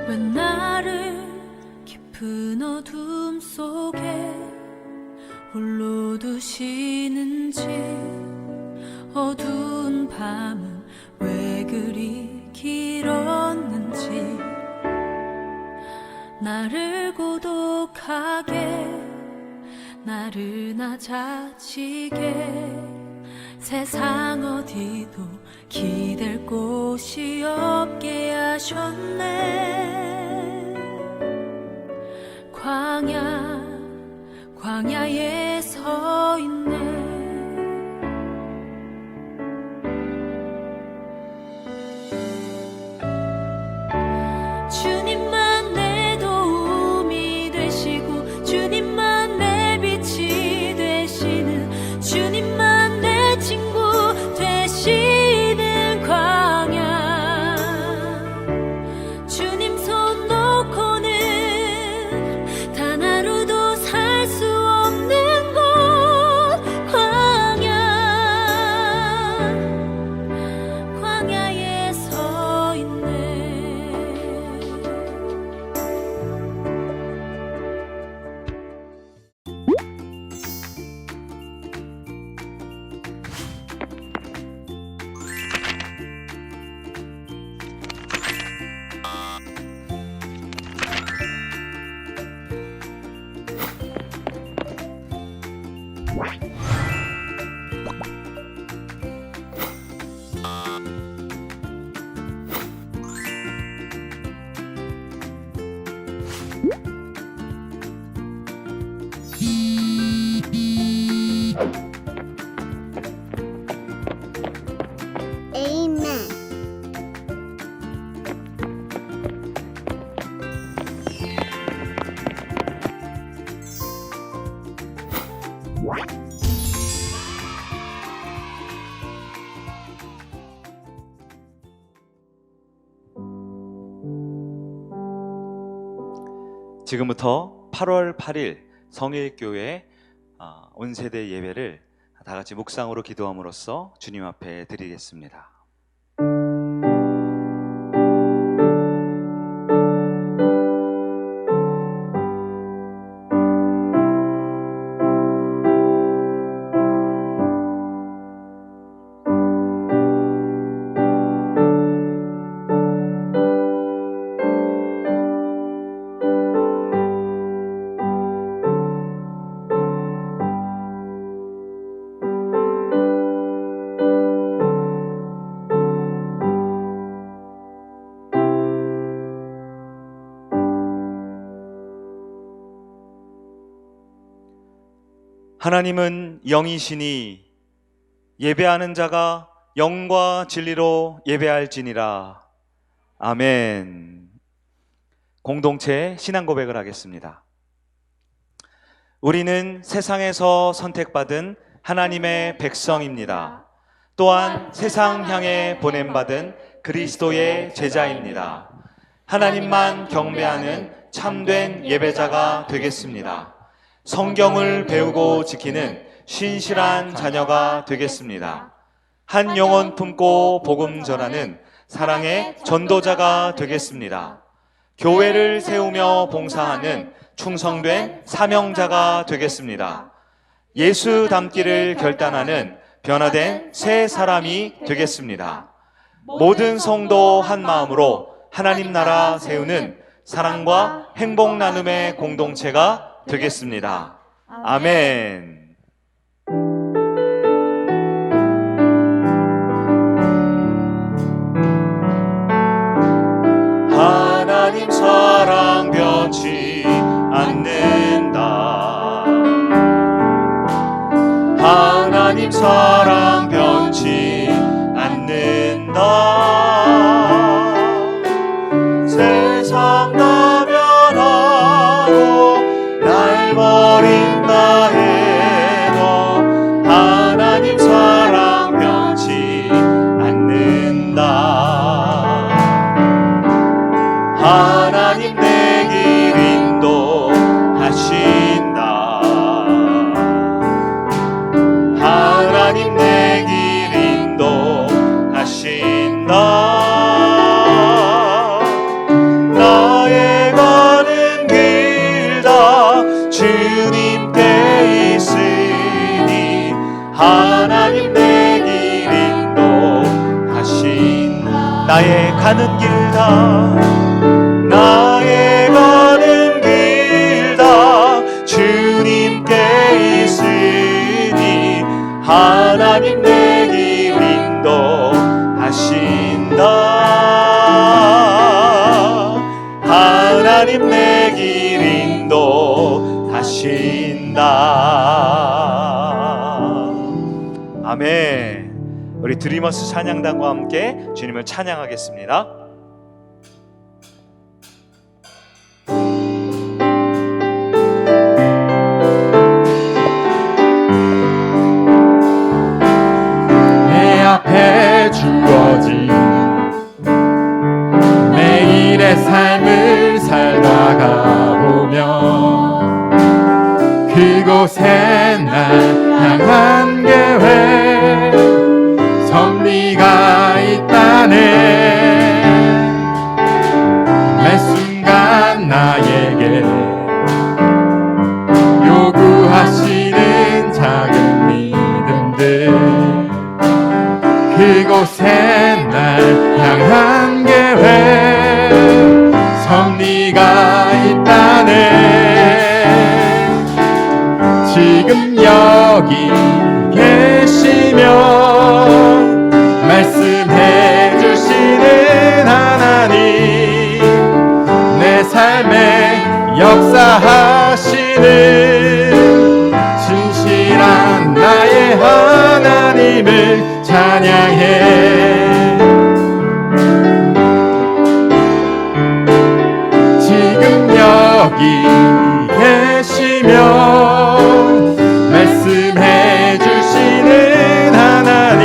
왜 나를 깊은 어둠 속에 홀로 두시는지, 어두운 밤은 왜 그리 길었는지, 나를 고독하게, 나를 낮아지게, 세상 어디도 기댈 곳이 없게 하셨네. 광야에 서 있네. 주님만 내 도움이 되시고, 주님만 내 빛이 되시는, 주님만 내 친구 되시는 광야. 주님 손 놓고는 단 하루도 살 수 없는 곳, 광야에 서 있네. Amen. 지금부터 8월 8일 성일교회 온세대 예배를 다 같이 묵상으로 기도함으로써 주님 앞에 드리겠습니다. 하나님은 영이시니 예배하는 자가 영과 진리로 예배할지니라. 아멘. 공동체 신앙 고백을 하겠습니다. 우리는 세상에서 선택받은 하나님의 백성입니다. 또한 세상 향해 보냄받은 그리스도의 제자입니다. 하나님만 경배하는 참된 예배자가 되겠습니다. 성경을 배우고 지키는 신실한 자녀가 되겠습니다. 한 영혼 품고 복음 전하는 사랑의 전도자가 되겠습니다. 교회를 세우며 봉사하는 충성된 사명자가 되겠습니다. 예수 닮기를 결단하는 변화된 새 사람이 되겠습니다. 모든 성도 한 마음으로 하나님 나라 세우는 사랑과 행복 나눔의 공동체가 되겠습니다. 아멘. 하나님 사랑 변치 않는다. 하나님 사랑 변치 않는다. 세상 다 변하고 날 버린다 해도 하나님 사랑 변치 않는다. 하나님 내 길 인도하신다. 하나님 내 길 인도하신다. 나 가는 길 다 나의 가는 길 다 주님께 있으니 하나님 내 길 인도하신다. 하나님 내 길 인도하신다. 아멘. 우리 드리머스 찬양단과 함께 주님을 찬양하겠습니다. 내 앞에 주어진 매일의 삶을 살다가 보면 그곳에 날 향한 계획 섭리가 있다네. 매 순간 나에게 요구하시는 작은 믿음들 그곳에 날 향한 계획 섭리가 있다네. 지금 여기 계시며 말씀해 주시는 하나님 내 삶에 역사하시는 진실한 나의 하나님을 찬양해. 지금 여기 계시며 말씀해 주시는 하나님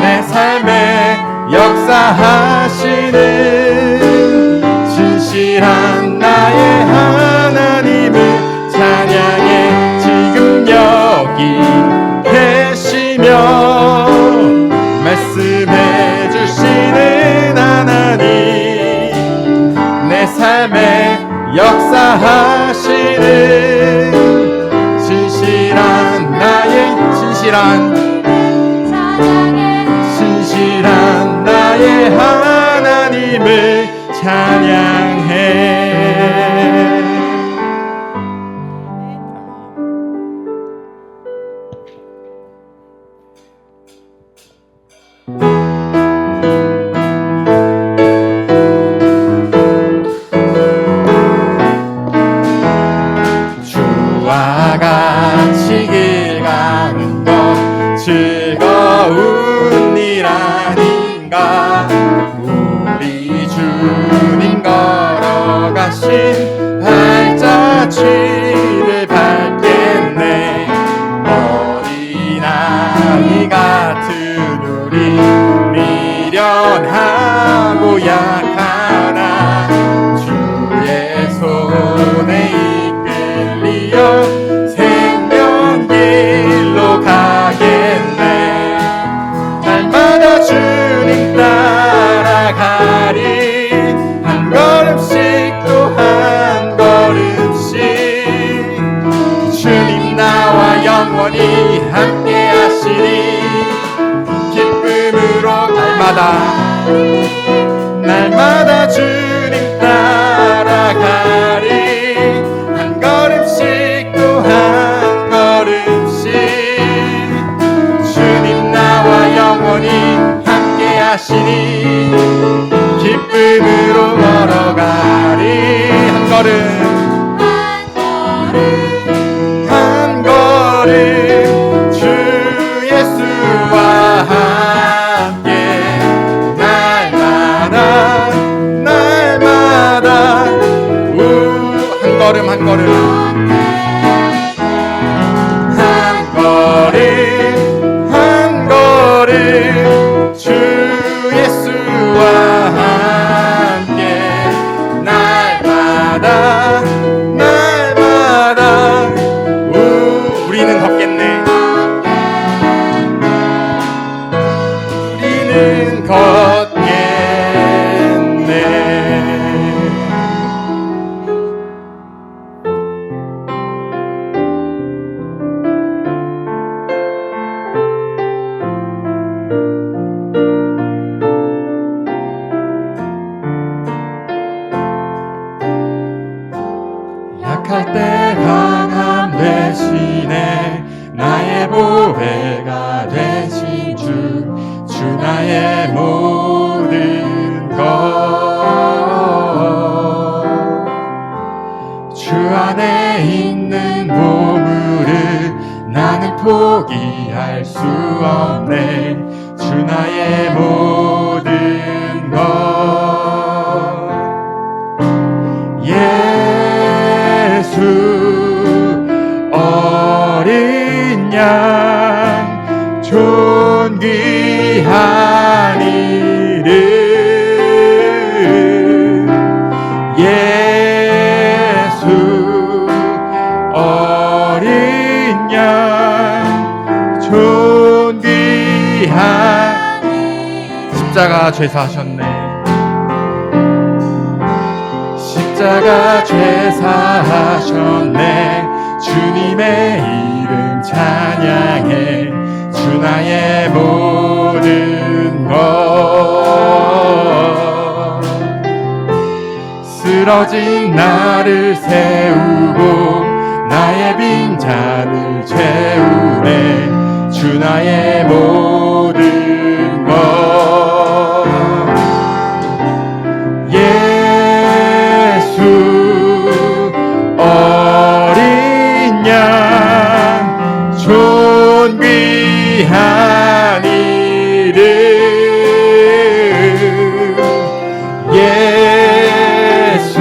내 삶에 역사하시는 진실한 나의 하나님을 찬양해. 지금 여기 계시며 말씀해 주시는 하나님 내 삶에 역사하시는 진실한 나의 진실한 나의 하나님을 찬양해. 주와 같이 길 가는 것 즐거운 일 아닌가. 우리 주님 약할 때 강함 대신에 나의 보배가 되신 주 나의 모든 것 주 안에 있는 보물을 나는 포기할 수 없네 주 나의 모든 것 예수 어린 양 존귀한 이름 예수 어린 양 존귀한 십자가 죄사하셨네 십자가 죄사하셨네 주님의 이름 찬양해 주 나의 모든 것 쓰러진 나를 세우고 나의 빈잔을 채우네 주 나의 모든 것 예수 어린 양 존귀한 이름 예수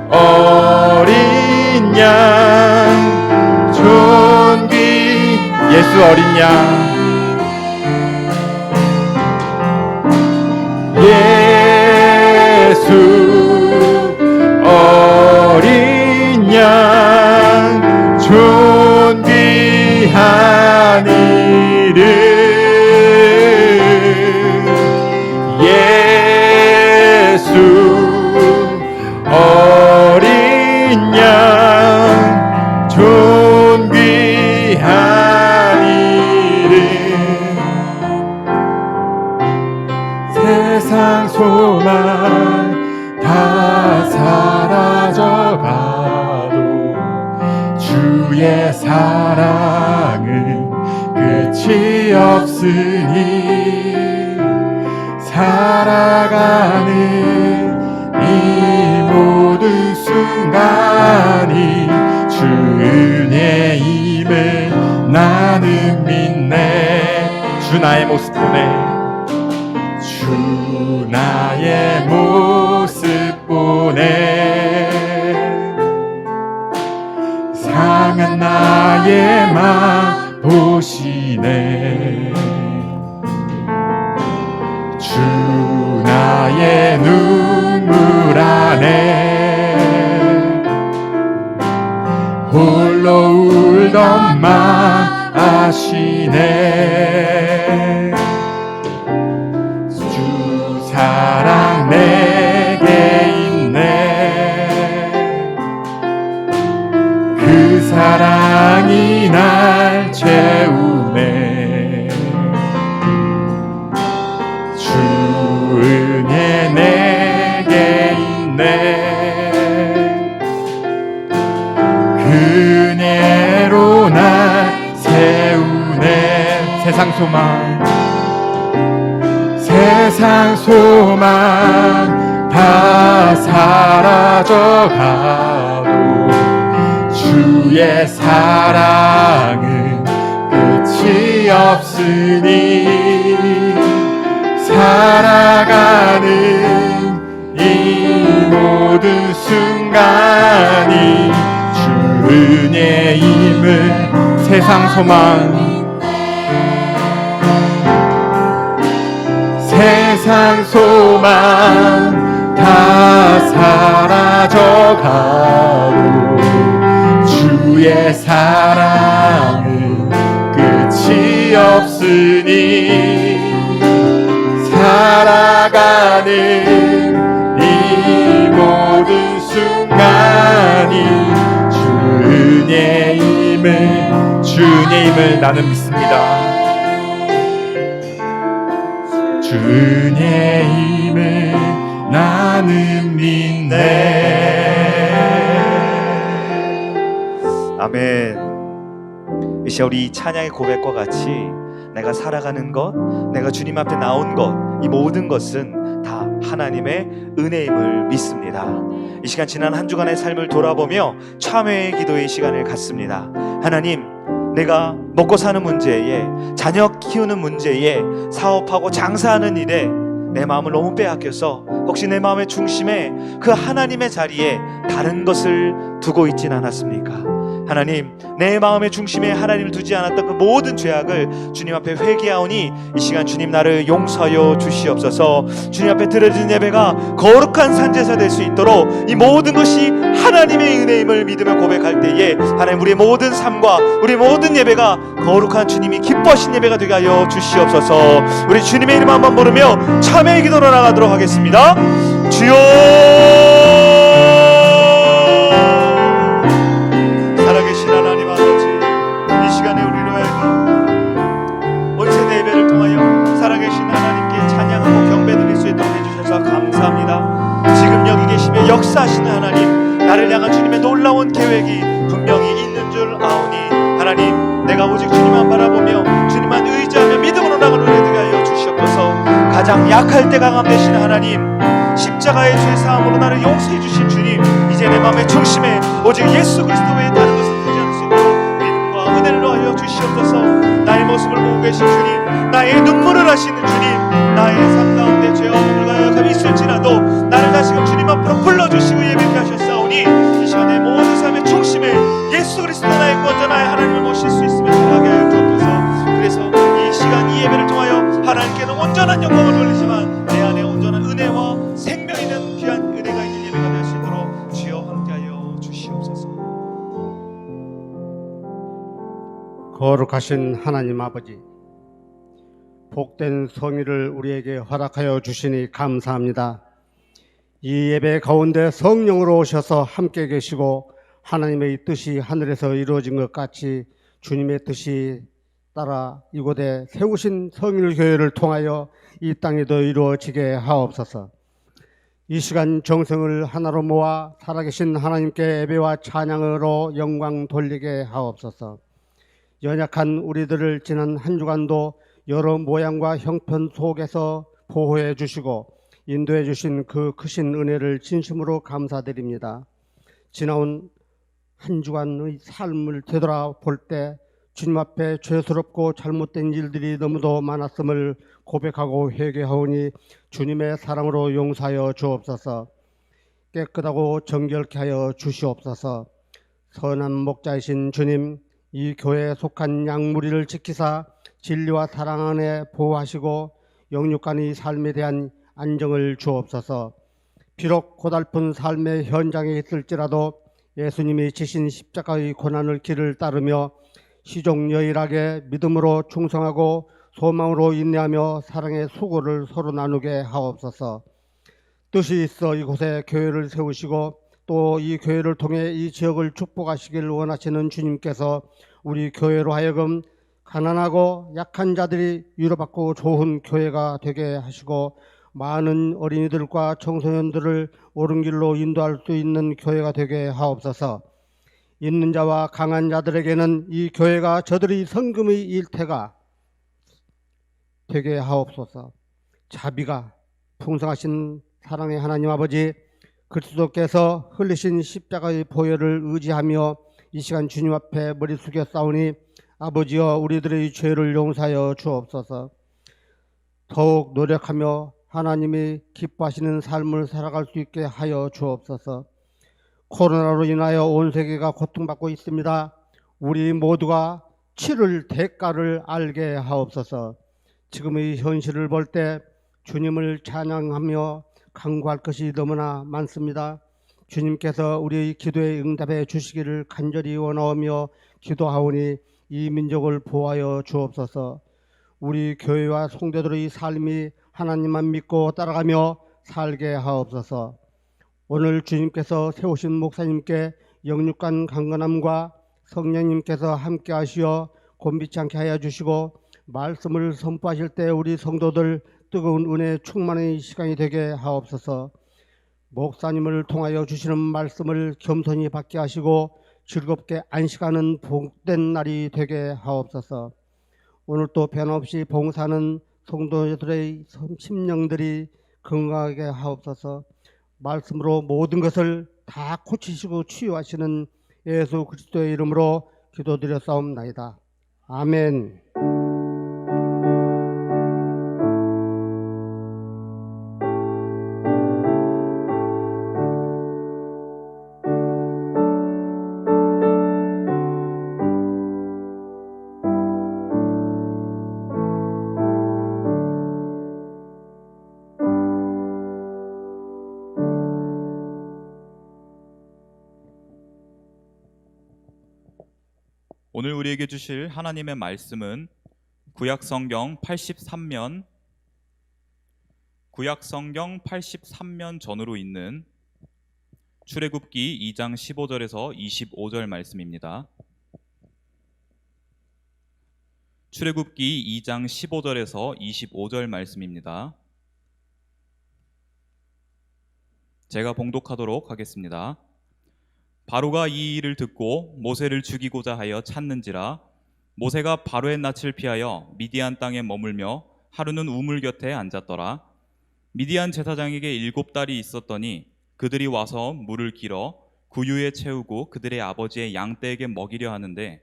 어린 양 예수 어린 양 예수 어린 양 존귀한 이름 예수 어린 양 존귀한 이름 세상 소망 다 사라져가도 주의 사랑은 끝이 없으니 살아가는 이 모든 순간이 주 은혜임을 나는 믿네 주 나의 모습 보네 주 나의 모습 보네 상한 나의 맘 보시네 주 나의 눈물 안에 홀로 울던 맘 아시네 주 사랑 내게 있네 그 사랑이 날 채우네 주 은혜 내게 있네 그 은혜로 날 세우네 세상 소망 다 사라져가도 주의 사랑은 끝이 없으니 살아가는 이 모든 순간이 주 은혜임을 세상 소망 다 사라져가도 주의 사랑은 끝이 없으니 살아가는 이 모든 순간이 주 은혜임을 나는 믿습니다. 주 은혜임을 나는 믿네. 아멘. 이 시간 우리 찬양의 고백과 같이 내가 살아가는 것, 내가 주님 앞에 나온 것, 이 모든 것은 다 하나님의 은혜임을 믿습니다. 이 시간 지난 한 주간의 삶을 돌아보며 참회의 기도의 시간을 갖습니다. 하나님, 내가 먹고 사는 문제에, 자녀 키우는 문제에, 사업하고 장사하는 일에 내 마음을 너무 빼앗겨서 혹시 내 마음의 중심에 그 하나님의 자리에 다른 것을 두고 있진 않았습니까? 하나님, 내 마음의 중심에 하나님을 두지 않았던 그 모든 죄악을 주님 앞에 회개하오니 이 시간 주님 나를 용서하여 주시옵소서. 주님 앞에 드려진 예배가 거룩한 산제사 될 수 있도록 이 모든 것이 하나님의 은혜임을 믿으며 고백할 때에 하나님, 우리의 모든 삶과 우리 모든 예배가 거룩한 주님이 기뻐하신 예배가 되게 하여 주시옵소서. 우리 주님의 이름 한번 부르며 참회의 기도로 나가도록 하겠습니다. 주여, 살아계신 하나님 아버지, 이 시간에 우리로 하여금 온 세대 예배를 통하여 살아계신 하나님께 찬양하고 경배드릴 수 있도록 해주셔서 감사합니다. 지금 여기 계시며 역사하시는 하나님, 나를 향한 주님의 놀라운 계획이 분명히 있는 줄 아오니 하나님, 내가 오직 주님만 바라보며 주님만 의지하며 믿음으로 나가는 은혜 되게 하여 주시옵소서. 가장 약할 때 강함 되시는 하나님, 십자가의 죄 사함으로 나를 용서해 주신 주님, 이제 내 마음의 중심에 오직 예수 그리스도 외에 다른 것을 두지 않을 수 있도록 믿음과 은혜를 더하여 주시옵소서. 나의 모습을 보고 계신 주님, 나의 눈물을 하시는 주님, 나의 삶 가운데 죄와 허물과 있을지라도 나를 다시금 주님 앞으로 불러주시고 예배케 하셨사오니 이 시간에 모든 삶의 중심에 예수 그리스도 나의 구원자 나의 하나님을 모실 수 있음을 생각하게 하여 주옵소서. 그래서 이 시간 이 예배를 통하여 하나님께는 온전한 영광을 돌리지만 내 안에 온전한 은혜와 생명 있는 귀한 은혜가 있는 예배가 될 수 있도록 주여 함께하여 주시옵소서. 거룩하신 하나님 아버지, 복된 성의를 우리에게 허락하여 주시니 감사합니다. 이 예배 가운데 성령으로 오셔서 함께 계시고 하나님의 뜻이 하늘에서 이루어진 것 같이 주님의 뜻이 따라 이곳에 세우신 성일교회를 통하여 이 땅에도 이루어지게 하옵소서. 이 시간 정성을 하나로 모아 살아계신 하나님께 예배와 찬양으로 영광 돌리게 하옵소서. 연약한 우리들을 지난 한 주간도 여러 모양과 형편 속에서 보호해 주시고 인도해 주신 그 크신 은혜를 진심으로 감사드립니다. 지나온 한 주간의 삶을 되돌아볼 때 주님 앞에 죄스럽고 잘못된 일들이 너무도 많았음을 고백하고 회개하오니 주님의 사랑으로 용서하여 주옵소서. 깨끗하고 정결케 하여 주시옵소서. 선한 목자이신 주님, 이 교회에 속한 양무리를 지키사 진리와 사랑 안에 보호하시고 영육간의 삶에 대한 안정을 주옵소서. 비록 고달픈 삶의 현장에 있을지라도 예수님이 지신 십자가의 고난을 길을 따르며 시종여일하게 믿음으로 충성하고 소망으로 인내하며 사랑의 수고를 서로 나누게 하옵소서. 뜻이 있어 이곳에 교회를 세우시고 또 이 교회를 통해 이 지역을 축복하시길 원하시는 주님께서 우리 교회로 하여금 가난하고 약한 자들이 위로받고 좋은 교회가 되게 하시고 많은 어린이들과 청소년들을 옳은 길로 인도할 수 있는 교회가 되게 하옵소서. 있는 자와 강한 자들에게는 이 교회가 저들의 성금의 일태가 되게 하옵소서. 자비가 풍성하신 사랑의 하나님 아버지, 그리스도께서 흘리신 십자가의 보혈을 의지하며 이 시간 주님 앞에 머리 숙여 싸우니 아버지여, 우리들의 죄를 용서하여 주옵소서. 더욱 노력하며 하나님이 기뻐하시는 삶을 살아갈 수 있게 하여 주옵소서. 코로나로 인하여 온 세계가 고통받고 있습니다. 우리 모두가 치를 대가를 알게 하옵소서. 지금의 현실을 볼 때 주님을 찬양하며 간구할 것이 너무나 많습니다. 주님께서 우리의 기도에 응답해 주시기를 간절히 원하오며 기도하오니 이 민족을 보호하여 주옵소서. 우리 교회와 성도들의 삶이 하나님만 믿고 따라가며 살게 하옵소서. 오늘 주님께서 세우신 목사님께 영육간 강건함과 성령님께서 함께 하시어 곤비치 않게 하여 주시고 말씀을 선포하실 때 우리 성도들 뜨거운 은혜 충만의 시간이 되게 하옵소서. 목사님을 통하여 주시는 말씀을 겸손히 받게 하시고 즐겁게 안식하는 복된 날이 되게 하옵소서. 오늘 또 변함없이 봉사하는 성도들의 심령들이 건강하게 하옵소서. 말씀으로 모든 것을 다 고치시고 치유하시는 예수 그리스도의 이름으로 기도드렸사옵나이다. 아멘. 오늘 우리에게 주실 하나님의 말씀은 구약성경 83면 전으로 있는 출애굽기 2장 15절에서 25절 말씀입니다. 출애굽기 2장 15절에서 25절 말씀입니다. 제가 봉독하도록 하겠습니다. 바로가 이 일을 듣고 모세를 죽이고자 하여 찾는지라. 모세가 바로의 낯을 피하여 미디안 땅에 머물며 하루는 우물 곁에 앉았더라. 미디안 제사장에게 7딸이 있었더니 그들이 와서 물을 길어 구유에 채우고 그들의 아버지의 양떼에게 먹이려 하는데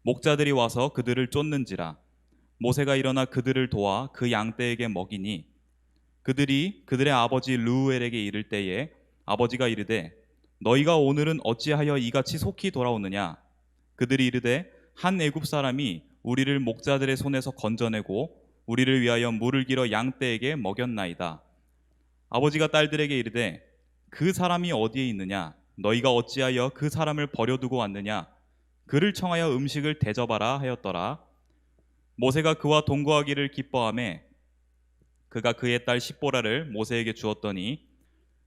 목자들이 와서 그들을 쫓는지라. 모세가 일어나 그들을 도와 그 양떼에게 먹이니 그들이 그들의 아버지 르우엘에게 이를 때에 아버지가 이르되 너희가 오늘은 어찌하여 이같이 속히 돌아오느냐. 그들이 이르되 한 애굽 사람이 우리를 목자들의 손에서 건져내고 우리를 위하여 물을 길어 양떼에게 먹였나이다. 아버지가 딸들에게 이르되 그 사람이 어디에 있느냐. 너희가 어찌하여 그 사람을 버려두고 왔느냐. 그를 청하여 음식을 대접하라 하였더라. 모세가 그와 동거하기를 기뻐하며 그가 그의 딸 십보라를 모세에게 주었더니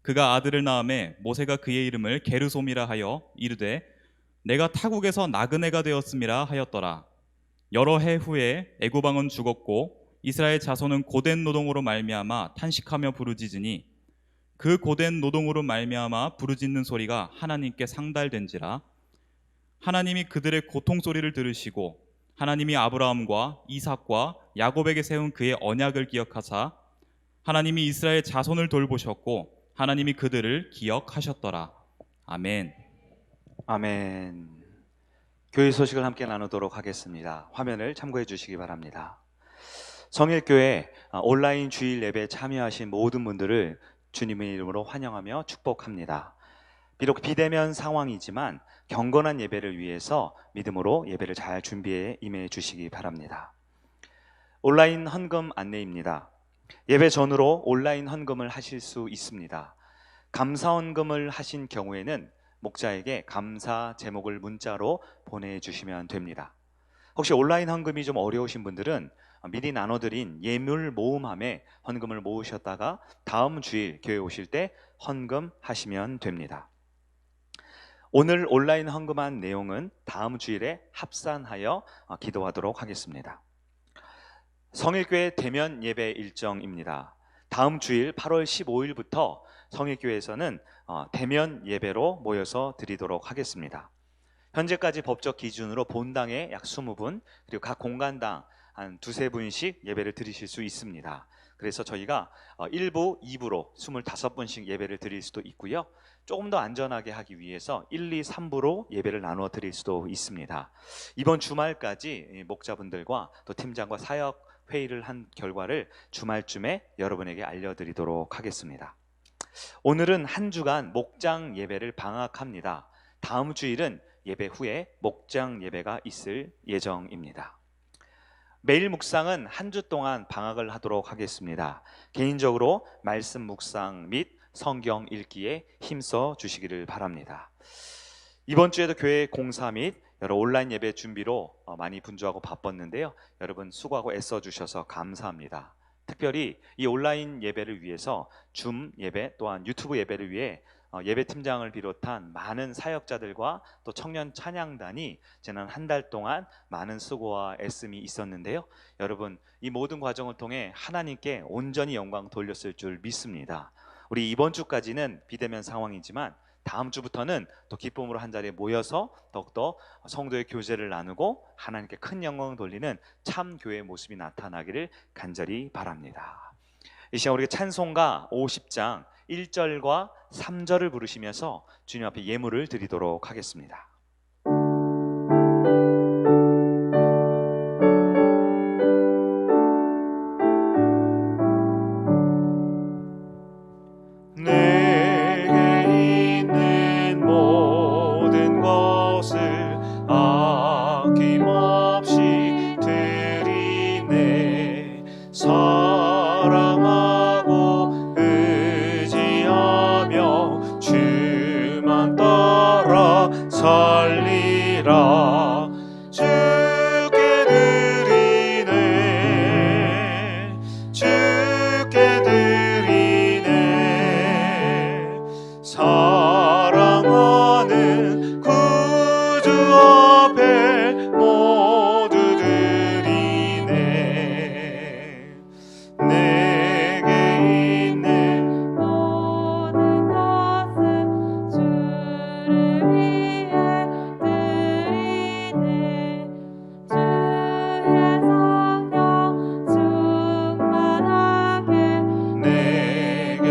그가 아들을 낳음에 모세가 그의 이름을 게르솜이라 하여 이르되 내가 타국에서 나그네가 되었음이라 하였더라. 여러 해 후에 애굽 왕은 죽었고 이스라엘 자손은 고된 노동으로 말미암아 탄식하며 부르짖으니 그 고된 노동으로 말미암아 부르짖는 소리가 하나님께 상달된지라. 하나님이 그들의 고통 소리를 들으시고 하나님이 아브라함과 이삭과 야곱에게 세운 그의 언약을 기억하사 하나님이 이스라엘 자손을 돌보셨고 하나님이 그들을 기억하셨더라. 아멘. 아멘. 교회 소식을 함께 나누도록 하겠습니다. 화면을 참고해 주시기 바랍니다. 성일교회 온라인 주일 예배에 참여하신 모든 분들을 주님의 이름으로 환영하며 축복합니다. 비록 비대면 상황이지만 경건한 예배를 위해서 믿음으로 예배를 잘 준비해 임해 주시기 바랍니다. 온라인 헌금 안내입니다. 예배 전후로 온라인 헌금을 하실 수 있습니다. 감사 헌금을 하신 경우에는 목자에게 감사 제목을 문자로 보내주시면 됩니다. 혹시 온라인 헌금이 좀 어려우신 분들은 미리 나눠드린 예물 모음함에 헌금을 모으셨다가 다음 주일 교회 오실 때 헌금하시면 됩니다. 오늘 온라인 헌금한 내용은 다음 주일에 합산하여 기도하도록 하겠습니다. 성일교회 대면 예배 일정입니다. 다음 주일 8월 15일부터 성일교회에서는 대면 예배로 모여서 드리도록 하겠습니다. 현재까지 법적 기준으로 본당에 약 20분, 그리고 각 공간당 한 두세 분씩 예배를 드리실 수 있습니다. 그래서 저희가 1부, 2부로 25분씩 예배를 드릴 수도 있고요. 조금 더 안전하게 하기 위해서 1, 2, 3부로 예배를 나누어 드릴 수도 있습니다. 이번 주말까지 목자분들과 또 팀장과 사역 회의를 한 결과를 주말쯤에 여러분에게 알려드리도록 하겠습니다. 오늘은 한 주간 목장 예배를 방학합니다. 다음 주일은 예배 후에 목장 예배가 있을 예정입니다. 매일 묵상은 한 주 동안 방학을 하도록 하겠습니다. 개인적으로 말씀 묵상 및 성경 읽기에 힘써 주시기를 바랍니다. 이번 주에도 교회 공사 및 여러 온라인 예배 준비로 많이 분주하고 바빴는데요. 여러분 수고하고 애써 주셔서 감사합니다. 특별히 이 온라인 예배를 위해서 줌 예배 또한 유튜브 예배를 위해 예배팀장을 비롯한 많은 사역자들과 또 청년 찬양단이 지난 한 달 동안 많은 수고와 애씀이 있었는데요. 여러분 이 모든 과정을 통해 하나님께 온전히 영광 돌렸을 줄 믿습니다. 우리 이번 주까지는 비대면 상황이지만 다음 주부터는 또 기쁨으로 한 자리에 모여서 더욱더 성도의 교제를 나누고 하나님께 큰 영광을 돌리는 참 교회의 모습이 나타나기를 간절히 바랍니다. 이 시간 우리가 찬송가 50장 1절과 3절을 부르시면서 주님 앞에 예물을 드리도록 하겠습니다. 내게 있는 모든 것을 아낌없이 드리네. 사랑하고 의지하며 주만 따라 살리라. 주께 드리네. 주께 드리네. 사랑하는 구주 앞에 모두 드리네. 내게 있는 모든 것을 주를 위해 드리네. 주의 성령 충만하게 내게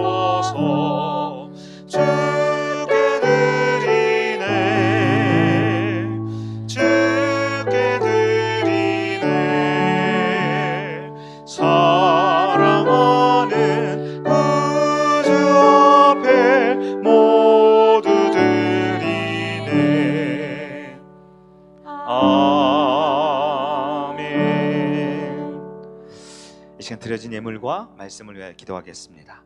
내려주소서. 주께 드리네. 주께 드리네. 사랑하는 구주 앞에 모두 드리네. 아멘. 이 시간 드려진 예물과 말씀을 위하여 기도하겠습니다.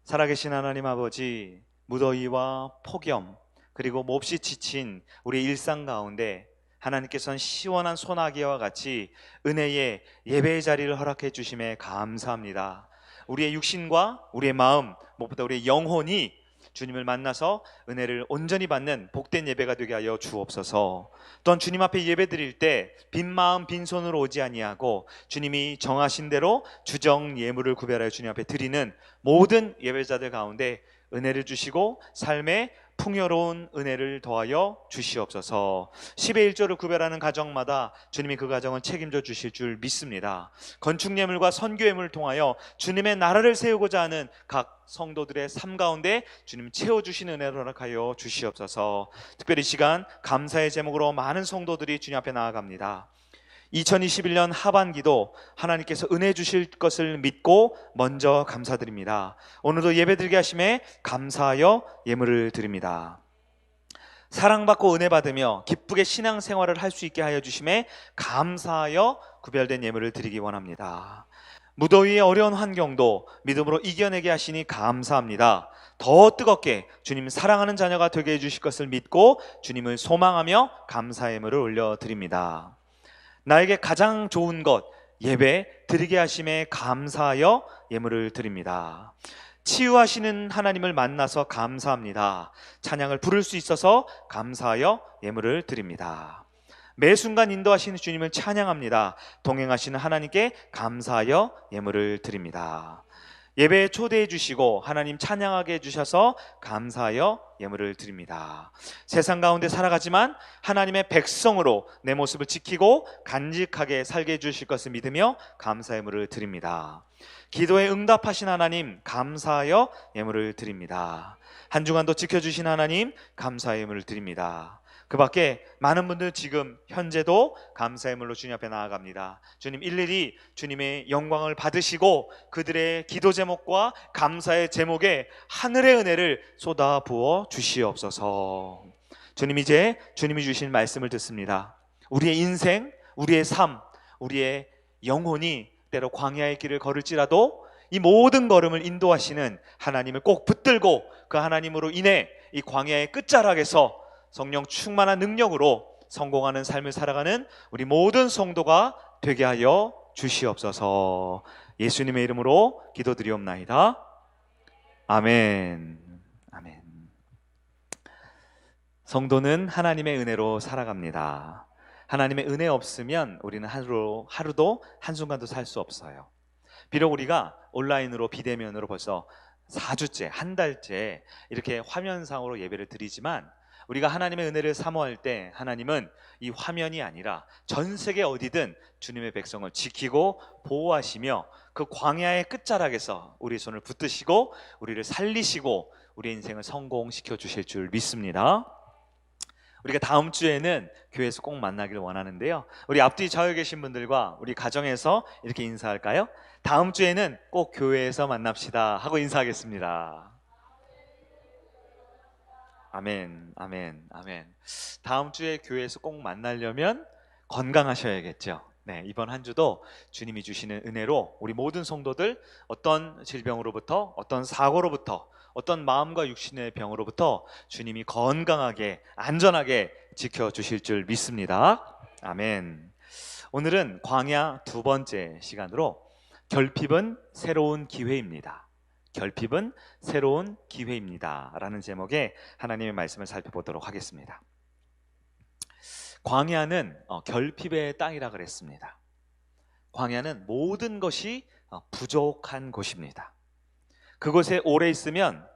살아계신 하나님 아버지, 무더위와 폭염 그리고 몹시 지친 우리 일상 가운데 하나님께서는 시원한 소나기와 같이 은혜의 예배의 자리를 허락해 주심에 감사합니다. 우리의 육신과 우리의 마음, 무엇보다 우리의 영혼이 주님을 만나서 은혜를 온전히 받는 복된 예배가 되게 하여 주옵소서. 또한 주님 앞에 예배 드릴 때 빈 마음 빈손으로 오지 아니하고 주님이 정하신 대로 주정 예물을 구별하여 주님 앞에 드리는 모든 예배자들 가운데 은혜를 주시고 삶에 풍요로운 은혜를 더하여 주시옵소서. 10의 1조를 구별하는 가정마다 주님이 그 가정을 책임져 주실 줄 믿습니다. 건축예물과 선교예물을 통하여 주님의 나라를 세우고자 하는 각 성도들의 삶 가운데 주님 채워주시는 은혜를 허락하여 주시옵소서. 특별히 이 시간 감사의 제목으로 많은 성도들이 주님 앞에 나아갑니다. 2021년 하반기도 하나님께서 은혜 주실 것을 믿고 먼저 감사드립니다. 오늘도 예배드리게 하심에 감사하여 예물을 드립니다. 사랑받고 은혜 받으며 기쁘게 신앙생활을 할 수 있게 하여 주심에 감사하여 구별된 예물을 드리기 원합니다. 무더위의 어려운 환경도 믿음으로 이겨내게 하시니 감사합니다. 더 뜨겁게 주님 사랑하는 자녀가 되게 해주실 것을 믿고 주님을 소망하며 감사의 예물을 올려드립니다. 나에게 가장 좋은 것 예배 드리게 하심에 감사하여 예물을 드립니다. 치유하시는 하나님을 만나서 감사합니다. 찬양을 부를 수 있어서 감사하여 예물을 드립니다. 매 순간 인도하시는 주님을 찬양합니다. 동행하시는 하나님께 감사하여 예물을 드립니다. 예배에 초대해 주시고 하나님 찬양하게 해주셔서 감사하여 예물을 드립니다. 세상 가운데 살아가지만 하나님의 백성으로 내 모습을 지키고 간직하게 살게 해주실 것을 믿으며 감사 예물을 드립니다. 기도에 응답하신 하나님 감사하여 예물을 드립니다. 한 주간도 지켜주신 하나님 감사 예물을 드립니다. 그 밖에 많은 분들 지금 현재도 감사의 예물로 주님 앞에 나아갑니다. 주님 일일이 주님의 영광을 받으시고 그들의 기도 제목과 감사의 제목에 하늘의 은혜를 쏟아 부어 주시옵소서. 주님 이제 주님이 주신 말씀을 듣습니다. 우리의 인생, 우리의 삶, 우리의 영혼이 때로 광야의 길을 걸을지라도 이 모든 걸음을 인도하시는 하나님을 꼭 붙들고 그 하나님으로 인해 이 광야의 끝자락에서 성령 충만한 능력으로 성공하는 삶을 살아가는 우리 모든 성도가 되게 하여 주시옵소서. 예수님의 이름으로 기도드리옵나이다. 아멘. 아멘. 성도는 하나님의 은혜로 살아갑니다. 하나님의 은혜 없으면 우리는 하루도 한순간도 살 수 없어요. 비록 우리가 온라인으로 비대면으로 벌써 4주째, 한 달째 이렇게 화면상으로 예배를 드리지만 우리가 하나님의 은혜를 사모할 때 하나님은 이 화면이 아니라 전 세계 어디든 주님의 백성을 지키고 보호하시며 그 광야의 끝자락에서 우리 손을 붙드시고 우리를 살리시고 우리 인생을 성공시켜 주실 줄 믿습니다. 우리가 다음 주에는 교회에서 꼭 만나기를 원하는데요. 우리 앞뒤 좌우에 계신 분들과 우리 가정에서 이렇게 인사할까요? 다음 주에는 꼭 교회에서 만납시다 하고 인사하겠습니다. 아멘, 아멘, 아멘. 다음 주에 교회에서 꼭 만나려면 건강하셔야겠죠. 네, 이번 한 주도 주님이 주시는 은혜로 우리 모든 성도들 어떤 질병으로부터, 어떤 사고로부터, 어떤 마음과 육신의 병으로부터 주님이 건강하게, 안전하게 지켜주실 줄 믿습니다. 아멘. 오늘은 광야 두 번째 시간으로 결핍은 새로운 기회입니다. 결핍은 새로운 기회입니다 라는 제목의 하나님의 말씀을 살펴보도록 하겠습니다. 광야는 결핍의 땅이라 그랬습니다. 광야는 모든 것이 부족한 곳입니다. 그곳에 오래 있으면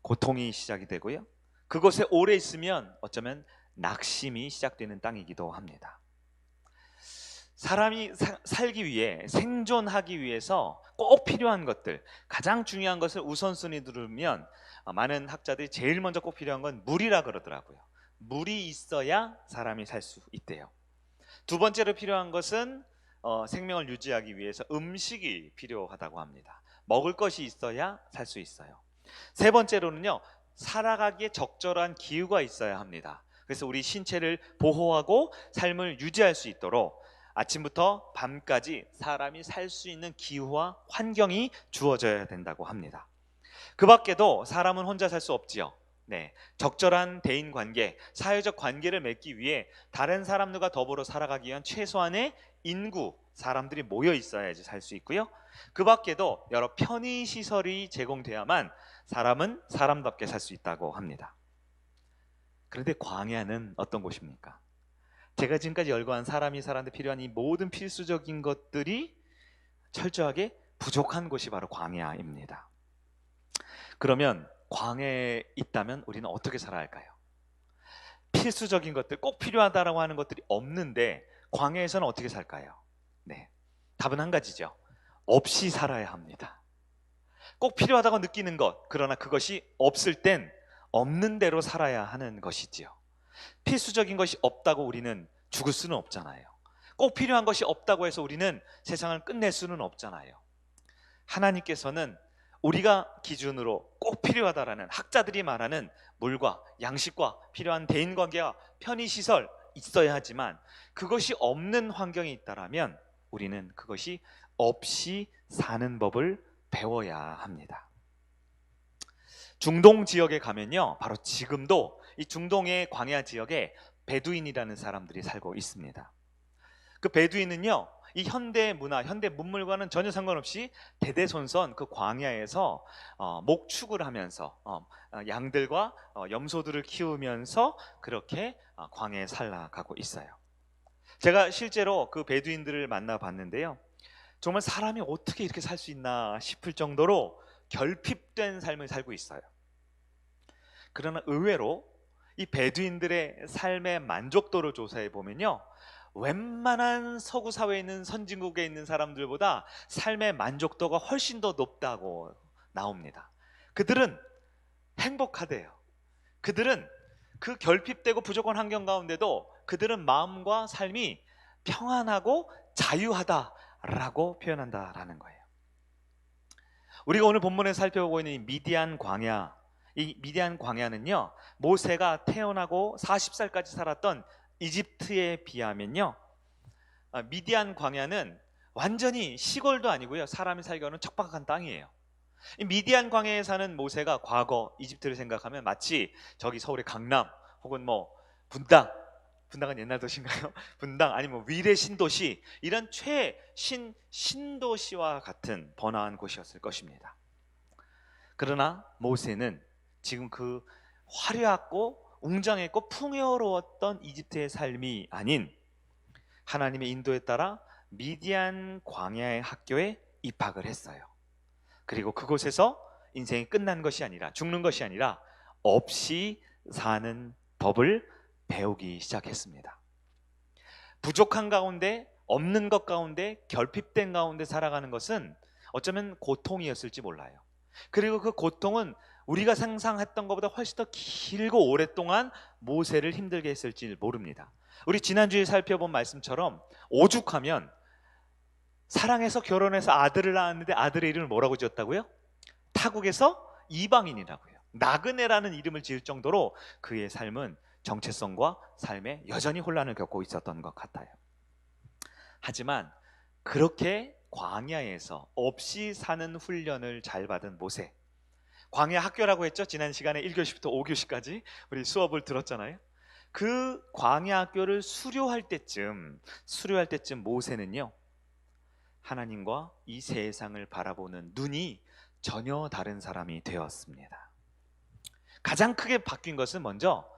고통이 시작이 되고요, 그곳에 오래 있으면 어쩌면 낙심이 시작되는 땅이기도 합니다. 사람이 살기 위해, 생존하기 위해서 꼭 필요한 것들, 가장 중요한 것을 우선순위 두르면 많은 학자들이 제일 먼저 꼭 필요한 건 물이라 그러더라고요. 물이 있어야 사람이 살 수 있대요. 두 번째로 필요한 것은 생명을 유지하기 위해서 음식이 필요하다고 합니다. 먹을 것이 있어야 살 수 있어요. 세 번째로는요, 살아가기에 적절한 기후가 있어야 합니다. 그래서 우리 신체를 보호하고 삶을 유지할 수 있도록 아침부터 밤까지 사람이 살 수 있는 기후와 환경이 주어져야 된다고 합니다. 그 밖에도 사람은 혼자 살 수 없지요. 네, 적절한 대인관계, 사회적 관계를 맺기 위해 다른 사람들과 더불어 살아가기 위한 최소한의 인구, 사람들이 모여 있어야지 살 수 있고요. 그 밖에도 여러 편의시설이 제공돼야만 사람은 사람답게 살 수 있다고 합니다. 그런데 광야는 어떤 곳입니까? 제가 지금까지 열거한 사람이 살아는데 필요한 이 모든 필수적인 것들이 철저하게 부족한 곳이 바로 광야입니다. 그러면 광야에 있다면 우리는 어떻게 살아야 할까요? 필수적인 것들, 꼭 필요하다라고 하는 것들이 없는데 광야에서는 어떻게 살까요? 네, 답은 한 가지죠. 없이 살아야 합니다. 꼭 필요하다고 느끼는 것, 그러나 그것이 없을 땐 없는 대로 살아야 하는 것이지요. 필수적인 것이 없다고 우리는 죽을 수는 없잖아요. 꼭 필요한 것이 없다고 해서 우리는 세상을 끝낼 수는 없잖아요. 하나님께서는 우리가 기준으로 꼭 필요하다라는, 학자들이 말하는 물과 양식과 필요한 대인관계와 편의시설 있어야 하지만 그것이 없는 환경이 있다라면 우리는 그것이 없이 사는 법을 배워야 합니다. 중동 지역에 가면요, 바로 지금도 이 중동의 광야 지역에 베두인이라는 사람들이 살고 있습니다. 그 베두인은요, 이 현대 문화, 현대 문물과는 전혀 상관없이 대대손손 그 광야에서 목축을 하면서 양들과 염소들을 키우면서 그렇게 광야에 살아가고 있어요. 제가 실제로 그 베두인들을 만나봤는데요, 정말 사람이 어떻게 이렇게 살 수 있나 싶을 정도로 결핍된 삶을 살고 있어요. 그러나 의외로 이 베두인들의 삶의 만족도를 조사해 보면요, 웬만한 서구 사회에 있는 선진국에 있는 사람들보다 삶의 만족도가 훨씬 더 높다고 나옵니다. 그들은 행복하대요. 그들은 그 결핍되고 부족한 환경 가운데도 그들은 마음과 삶이 평안하고 자유하다라고 표현한다라는 거예요. 우리가 오늘 본문에서 살펴보고 있는 이 미디안 광야, 이 미디안 광야는요, 모세가 태어나고 40살까지 살았던 이집트에 비하면요, 미디안 광야는 완전히 시골도 아니고요, 사람이 살기에는 척박한 땅이에요. 이 미디안 광야에 사는 모세가 과거 이집트를 생각하면 마치 저기 서울의 강남 혹은 뭐 분당은 옛날 도시인가요? 분당 아니면 위례 신도시, 이런 최신 신도시와 같은 번화한 곳이었을 것입니다. 그러나 모세는 지금 그 화려하고 웅장했고 풍요로웠던 이집트의 삶이 아닌 하나님의 인도에 따라 미디안 광야의 학교에 입학을 했어요. 그리고 그곳에서 인생이 끝난 것이 아니라, 죽는 것이 아니라 없이 사는 법을 배우기 시작했습니다. 부족한 가운데, 없는 것 가운데, 결핍된 가운데 살아가는 것은 어쩌면 고통이었을지 몰라요. 그리고 그 고통은 우리가 상상했던 것보다 훨씬 더 길고 오랫동안 모세를 힘들게 했을지 모릅니다. 우리 지난주에 살펴본 말씀처럼 오죽하면 사랑해서 결혼해서 아들을 낳았는데 아들의 이름을 뭐라고 지었다고요? 타국에서 이방인이라고요. 나그네라는 이름을 지을 정도로 그의 삶은 정체성과 삶에 여전히 혼란을 겪고 있었던 것 같아요. 하지만 그렇게 광야에서 없이 사는 훈련을 잘 받은 모세, 광야 학교라고 했죠. 지난 시간에 1교시부터 5교시까지 우리 수업을 들었잖아요. 그 광야 학교를 수료할 때쯤 모세는요, 하나님과 이 세상을 바라보는 눈이 전혀 다른 사람이 되었습니다. 가장 크게 바뀐 것은 먼저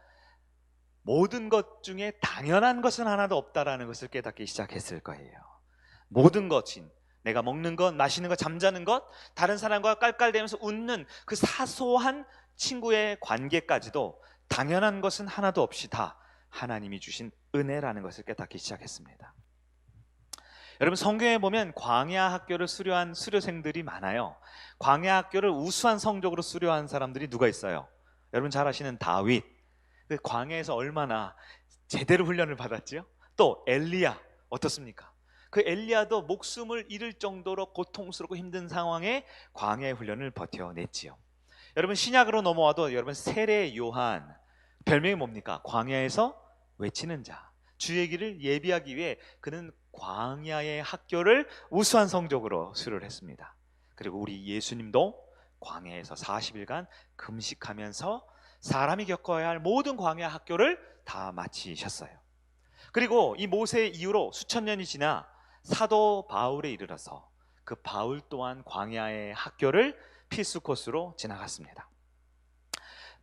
모든 것 중에 당연한 것은 하나도 없다라는 것을 깨닫기 시작했을 거예요. 모든 것인, 내가 먹는 것, 마시는 것, 잠자는 것, 다른 사람과 깔깔대면서 웃는 그 사소한 친구의 관계까지도 당연한 것은 하나도 없이 다 하나님이 주신 은혜라는 것을 깨닫기 시작했습니다. 여러분, 성경에 보면 광야 학교를 수료한 수료생들이 많아요. 광야 학교를 우수한 성적으로 수료한 사람들이 누가 있어요? 여러분 잘 아시는 다윗. 그 광야에서 얼마나 제대로 훈련을 받았지요? 또 엘리야 어떻습니까? 그 엘리야도 목숨을 잃을 정도로 고통스럽고 힘든 상황에 광야의 훈련을 버텨냈지요. 여러분, 신약으로 넘어와도 여러분, 세례 요한 별명이 뭡니까? 광야에서 외치는 자. 주의 길을 예비하기 위해 그는 광야의 학교를 우수한 성적으로 수료를 했습니다. 그리고 우리 예수님도 광야에서 40일간 금식하면서 사람이 겪어야 할 모든 광야 학교를 다 마치셨어요. 그리고 이 모세 이후로 수천 년이 지나 사도 바울에 이르러서 그 바울 또한 광야의 학교를 필수 코스로 지나갔습니다.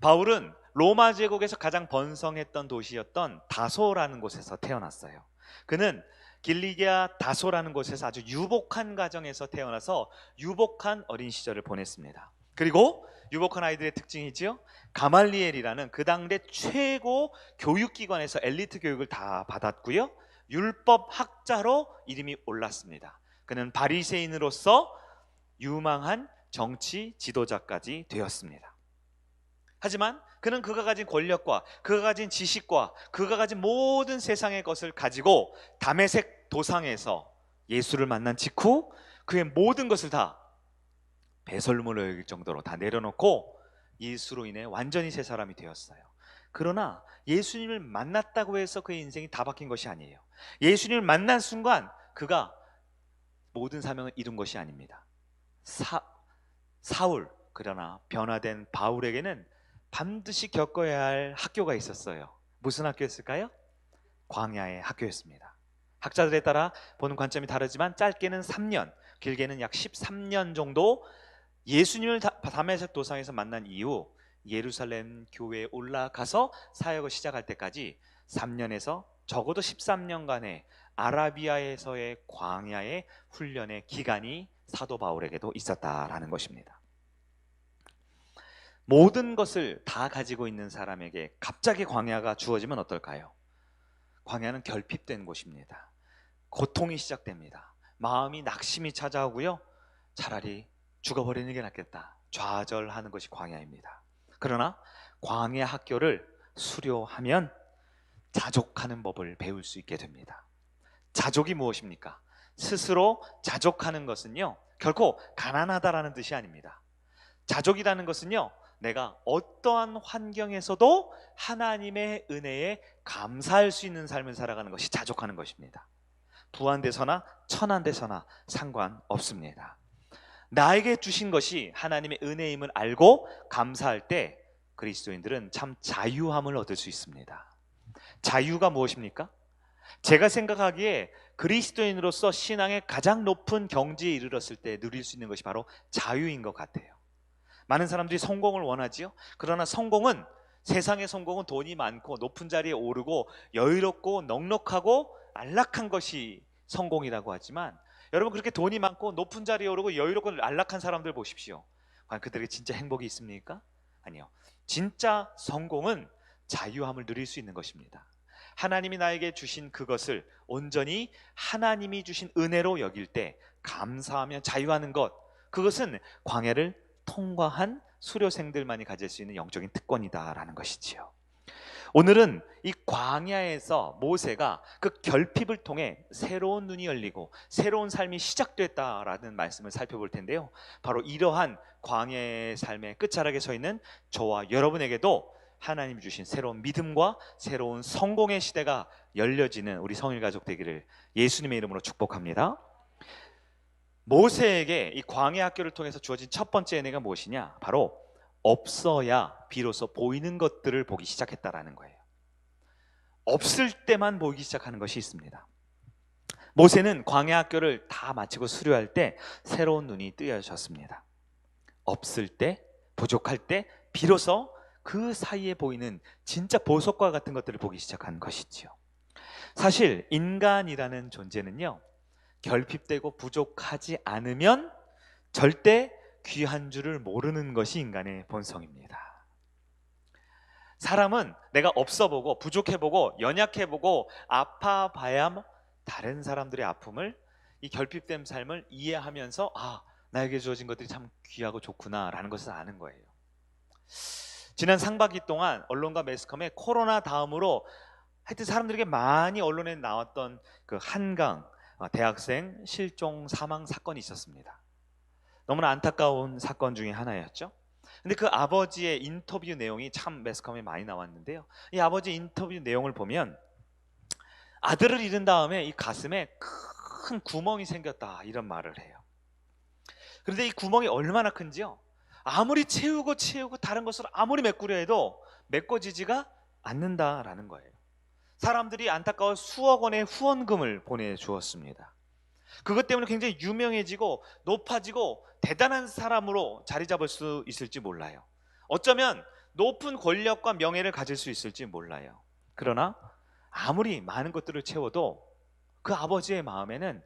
바울은 로마 제국에서 가장 번성했던 도시였던 다소라는 곳에서 태어났어요. 그는 길리기아 다소라는 곳에서 아주 유복한 가정에서 태어나서 유복한 어린 시절을 보냈습니다. 그리고 유복한 아이들의 특징이지요, 가말리엘이라는 그 당대 최고 교육기관에서 엘리트 교육을 다 받았고요, 율법 학자로 이름이 올랐습니다. 그는 바리새인으로서 유망한 정치 지도자까지 되었습니다. 하지만 그는 그가 가진 권력과 그가 가진 지식과 그가 가진 모든 세상의 것을 가지고 다메섹 도상에서 예수를 만난 직후 그의 모든 것을 다 배설물로 여길 정도로 다 내려놓고 예수로 인해 완전히 새 사람이 되었어요. 그러나 예수님을 만났다고 해서 그의 인생이 다 바뀐 것이 아니에요. 예수님을 만난 순간 그가 모든 사명을 이룬 것이 아닙니다. 사울, 그러나 변화된 바울에게는 반드시 겪어야 할 학교가 있었어요. 무슨 학교였을까요? 광야의 학교였습니다. 학자들에 따라 보는 관점이 다르지만 짧게는 3년, 길게는 약 13년 정도 예수님을 다메섹 도상에서 만난 이후 예루살렘 교회에 올라가서 사역을 시작할 때까지 3년에서 적어도 13년간의 아라비아에서의 광야의 훈련의 기간이 사도 바울에게도 있었다라는 것입니다. 모든 것을 다 가지고 있는 사람에게 갑자기 광야가 주어지면 어떨까요? 광야는 결핍된 곳입니다. 고통이 시작됩니다. 마음이 낙심이 찾아오고요, 차라리 죽어버리는 게 낫겠다, 좌절하는 것이 광야입니다. 그러나 광야 학교를 수료하면 자족하는 법을 배울 수 있게 됩니다. 자족이 무엇입니까? 스스로 자족하는 것은요, 결코 가난하다라는 뜻이 아닙니다. 자족이라는 것은요, 내가 어떠한 환경에서도 하나님의 은혜에 감사할 수 있는 삶을 살아가는 것이 자족하는 것입니다. 부한데서나 천한데서나 상관없습니다. 나에게 주신 것이 하나님의 은혜임을 알고 감사할 때 그리스도인들은 참 자유함을 얻을 수 있습니다. 자유가 무엇입니까? 제가 생각하기에 그리스도인으로서 신앙의 가장 높은 경지에 이르렀을 때 누릴 수 있는 것이 바로 자유인 것 같아요. 많은 사람들이 성공을 원하지요. 그러나 성공은, 세상의 성공은 돈이 많고 높은 자리에 오르고 여유롭고 넉넉하고 안락한 것이 성공이라고 하지만, 여러분 그렇게 돈이 많고 높은 자리에 오르고 여유롭고 안락한 사람들 보십시오. 과연 그들에게 진짜 행복이 있습니까? 아니요. 진짜 성공은 자유함을 누릴 수 있는 것입니다. 하나님이 나에게 주신 그것을 온전히 하나님이 주신 은혜로 여길 때 감사하며 자유하는 것, 그것은 광야를 통과한 수료생들만이 가질 수 있는 영적인 특권이다라는 것이지요. 오늘은 이 광야에서 모세가 그 결핍을 통해 새로운 눈이 열리고 새로운 삶이 시작됐다라는 말씀을 살펴볼 텐데요. 바로 이러한 광야의 삶의 끝자락에 서 있는 저와 여러분에게도 하나님이 주신 새로운 믿음과 새로운 성공의 시대가 열려지는 우리 성일 가족 되기를 예수님의 이름으로 축복합니다. 모세에게 이 광야 학교를 통해서 주어진 첫 번째 은혜가 무엇이냐? 바로 없어야 비로소 보이는 것들을 보기 시작했다라는 거예요. 없을 때만 보이기 시작하는 것이 있습니다. 모세는 광야 학교를 다 마치고 수료할 때 새로운 눈이 뜨여졌습니다. 없을 때, 부족할 때 비로소 그 사이에 보이는 진짜 보석과 같은 것들을 보기 시작한 것이지요. 사실 인간이라는 존재는요, 결핍되고 부족하지 않으면 절대 귀한 줄을 모르는 것이 인간의 본성입니다. 사람은 내가 없어보고 부족해보고 연약해보고 아파봐야 다른 사람들의 아픔을, 이 결핍된 삶을 이해하면서 나에게 주어진 것들이 참 귀하고 좋구나 라는 것을 아는 거예요. 지난 상반기 동안 언론과 매스컴에 코로나 다음으로 하여튼 사람들에게 많이 언론에 나왔던 그 한강 대학생 실종 사망 사건이 있었습니다. 너무나 안타까운 사건 중에 하나였죠. 근데 그 아버지의 인터뷰 내용이 참 매스컴에 많이 나왔는데요. 이 아버지 인터뷰 내용을 보면 아들을 잃은 다음에 이 가슴에 큰 구멍이 생겼다 이런 말을 해요. 그런데 이 구멍이 얼마나 큰지요? 아무리 채우고 다른 것으로 아무리 메꾸려 해도 메꿔지지가 않는다라는 거예요. 사람들이 안타까워 수억 원의 후원금을 보내주었습니다. 그것 때문에 굉장히 유명해지고 높아지고 대단한 사람으로 자리 잡을 수 있을지 몰라요. 어쩌면 높은 권력과 명예를 가질 수 있을지 몰라요. 그러나 아무리 많은 것들을 채워도 그 아버지의 마음에는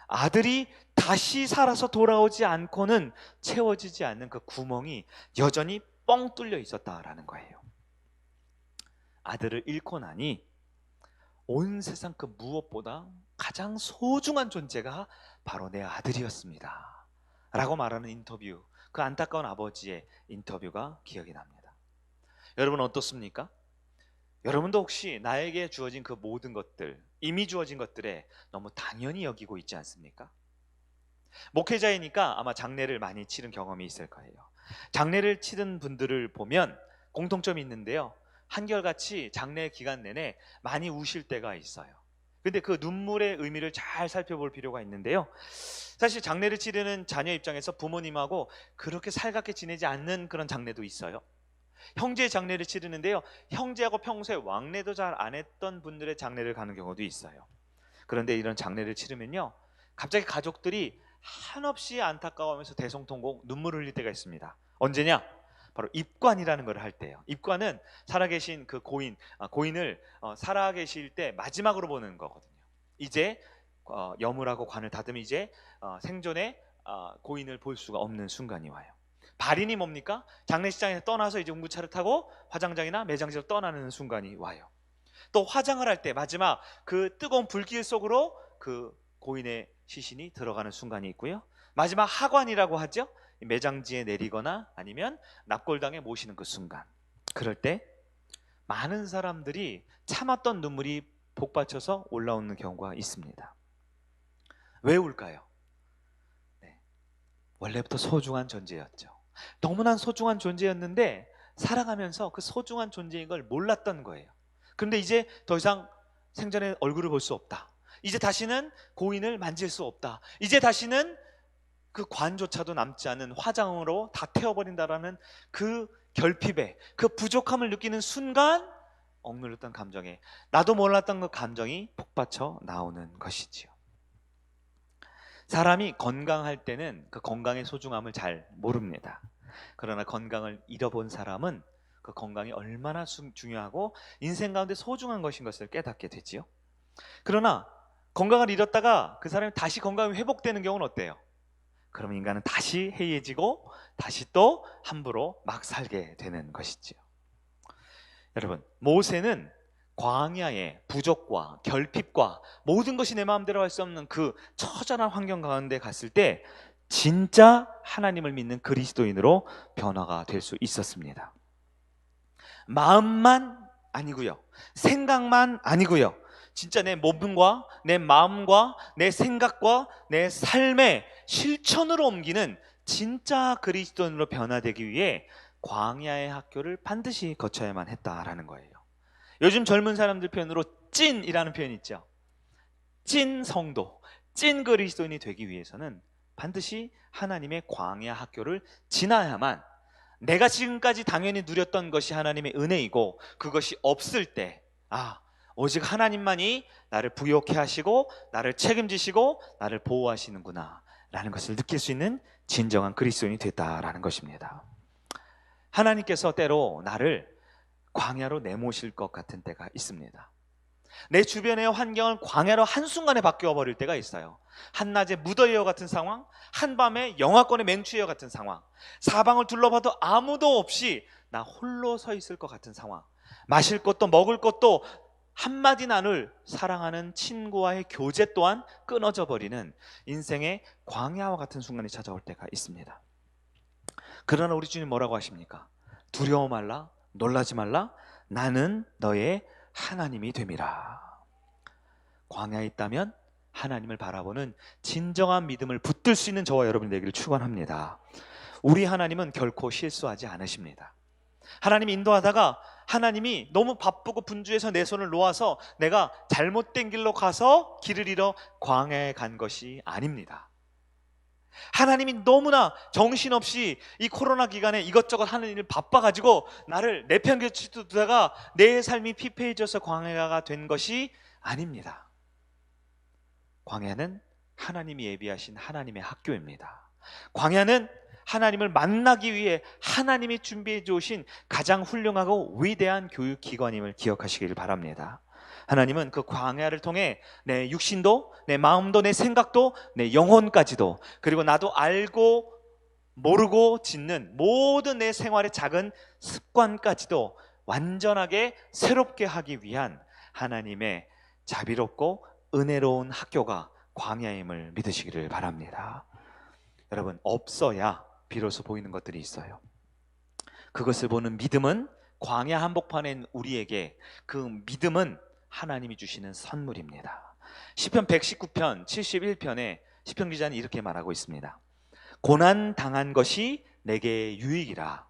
아들이 다시 살아서 돌아오지 않고는 채워지지 않는 그 구멍이 여전히 뻥 뚫려 있었다라는 거예요. 아들을 잃고 나니 온 세상 그 무엇보다 가장 소중한 존재가 바로 내 아들이었습니다 라고 말하는 인터뷰, 그 안타까운 아버지의 인터뷰가 기억이 납니다. 여러분 어떻습니까? 여러분도 혹시 나에게 주어진 그 모든 것들, 이미 주어진 것들에 너무 당연히 여기고 있지 않습니까? 목회자이니까 아마 장례를 많이 치른 경험이 있을 거예요. 장례를 치른 분들을 보면 공통점이 있는데요, 한결같이 장례 기간 내내 많이 우실 때가 있어요. 근데 그 눈물의 의미를 잘 살펴볼 필요가 있는데요, 사실 장례를 치르는 자녀 입장에서 부모님하고 그렇게 살갑게 지내지 않는 그런 장례도 있어요. 형제의 장례를 치르는데요, 형제하고 평소에 왕래도 잘 안 했던 분들의 장례를 가는 경우도 있어요. 그런데 이런 장례를 치르면요, 갑자기 가족들이 한없이 안타까워하면서 대성통곡 눈물을 흘릴 때가 있습니다. 언제냐? 바로 입관이라는 걸 할 때예요. 입관은 살아계신 그 고인을 살아계실 때 마지막으로 보는 거거든요. 이제 여물하고 관을 닫으면 이제 생전에 고인을 볼 수가 없는 순간이 와요. 발인이 뭡니까? 장례식장에서 떠나서 이제 운구차를 타고 화장장이나 매장지로 떠나는 순간이 와요. 또 화장을 할 때 마지막 그 뜨거운 불길 속으로 그 고인의 시신이 들어가는 순간이 있고요. 마지막 하관이라고 하죠. 매장지에 내리거나 아니면 납골당에 모시는 그 순간, 그럴 때 많은 사람들이 참았던 눈물이 복받쳐서 올라오는 경우가 있습니다. 왜 울까요? 원래부터 소중한 존재였죠. 너무나 소중한 존재였는데 살아가면서 그 소중한 존재인 걸 몰랐던 거예요. 그런데 이제 더 이상 생전에 얼굴을 볼 수 없다. 이제 다시는 고인을 만질 수 없다. 이제 다시는 그 관조차도 남지 않은 화장으로 다 태워버린다라는 그 결핍에, 그 부족함을 느끼는 순간 억눌렸던 감정에, 나도 몰랐던 그 감정이 복받쳐 나오는 것이지요. 사람이 건강할 때는 그 건강의 소중함을 잘 모릅니다. 그러나 건강을 잃어본 사람은 그 건강이 얼마나 중요하고 인생 가운데 소중한 것인 것을 깨닫게 되지요. 그러나 건강을 잃었다가 그 사람이 다시 건강이 회복되는 경우는 어때요? 그럼 인간은 다시 해이해지고 다시 또 함부로 막 살게 되는 것이지요. 여러분, 모세는 광야의 부족과 결핍과 모든 것이 내 마음대로 할 수 없는 그 처절한 환경 가운데 갔을 때 진짜 하나님을 믿는 그리스도인으로 변화가 될 수 있었습니다. 마음만 아니고요, 생각만 아니고요, 진짜 내 몸과 내 마음과 내 생각과 내 삶의 실천으로 옮기는 진짜 그리스도인으로 변화되기 위해 광야의 학교를 반드시 거쳐야만 했다라는 거예요. 요즘 젊은 사람들 표현으로 찐이라는 표현이 있죠. 찐 성도, 찐 그리스도인이 되기 위해서는 반드시 하나님의 광야 학교를 지나야만 내가 지금까지 당연히 누렸던 것이 하나님의 은혜이고 그것이 없을 때 오직 하나님만이 나를 부욕해 하시고 나를 책임지시고 나를 보호하시는구나 라는 것을 느낄 수 있는 진정한 그리스도인이 됐다라는 것입니다. 하나님께서 때로 나를 광야로 내모실 것 같은 때가 있습니다. 내 주변의 환경은 광야로 한순간에 바뀌어 버릴 때가 있어요. 한낮에 무더위와 같은 상황, 한밤에 영하권의 맹추위와 같은 상황, 사방을 둘러봐도 아무도 없이 나 홀로 서 있을 것 같은 상황, 마실 것도 먹을 것도 한마디 나눌 사랑하는 친구와의 교제 또한 끊어져 버리는 인생의 광야와 같은 순간이 찾아올 때가 있습니다. 그러나 우리 주님 뭐라고 하십니까? 두려워 말라, 놀라지 말라, 나는 너의 하나님이 됨이라. 광야에 있다면 하나님을 바라보는 진정한 믿음을 붙들 수 있는 저와 여러분이 되기를 축원합니다. 우리 하나님은 결코 실수하지 않으십니다. 하나님 인도하다가 하나님이 너무 바쁘고 분주해서 내 손을 놓아서 내가 잘못된 길로 가서 길을 잃어 광야에 간 것이 아닙니다. 하나님이 너무나 정신없이 이 코로나 기간에 이것저것 하는 일을 바빠가지고 나를 내팽개쳐 두다가 내 삶이 피폐해져서 광야가 된 것이 아닙니다. 광야는 하나님이 예비하신 하나님의 학교입니다. 광야는 하나님을 만나기 위해 하나님이 준비해 주신 가장 훌륭하고 위대한 교육기관임을 기억하시길 바랍니다. 하나님은 그 광야를 통해 내 육신도, 내 마음도, 내 생각도, 내 영혼까지도, 그리고 나도 알고 모르고 짓는 모든 내 생활의 작은 습관까지도 완전하게 새롭게 하기 위한 하나님의 자비롭고 은혜로운 학교가 광야임을 믿으시기를 바랍니다. 여러분, 없어야 비로소 보이는 것들이 있어요. 그것을 보는 믿음은 광야 한복판에 우리에게 그 믿음은 하나님이 주시는 선물입니다. 시편 119편 71편에 시편 기자는 이렇게 말하고 있습니다. 고난 당한 것이 내게 유익이라.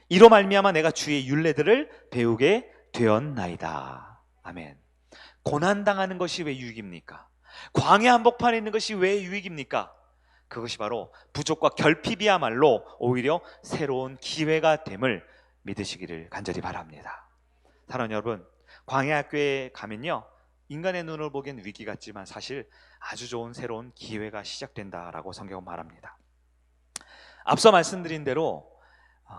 이로 말미암아 내가 주의 율례들을 배우게 되었나이다. 아멘. 고난 당하는 것이 왜 유익입니까? 광야 한복판에 있는 것이 왜 유익입니까? 그것이 바로 부족과 결핍이야말로 오히려 새로운 기회가 됨을 믿으시기를 간절히 바랍니다. 사랑하는 여러분, 광야 학교에 가면요, 인간의 눈을 보기엔 위기 같지만 사실 아주 좋은 새로운 기회가 시작된다라고 성경은 말합니다. 앞서 말씀드린 대로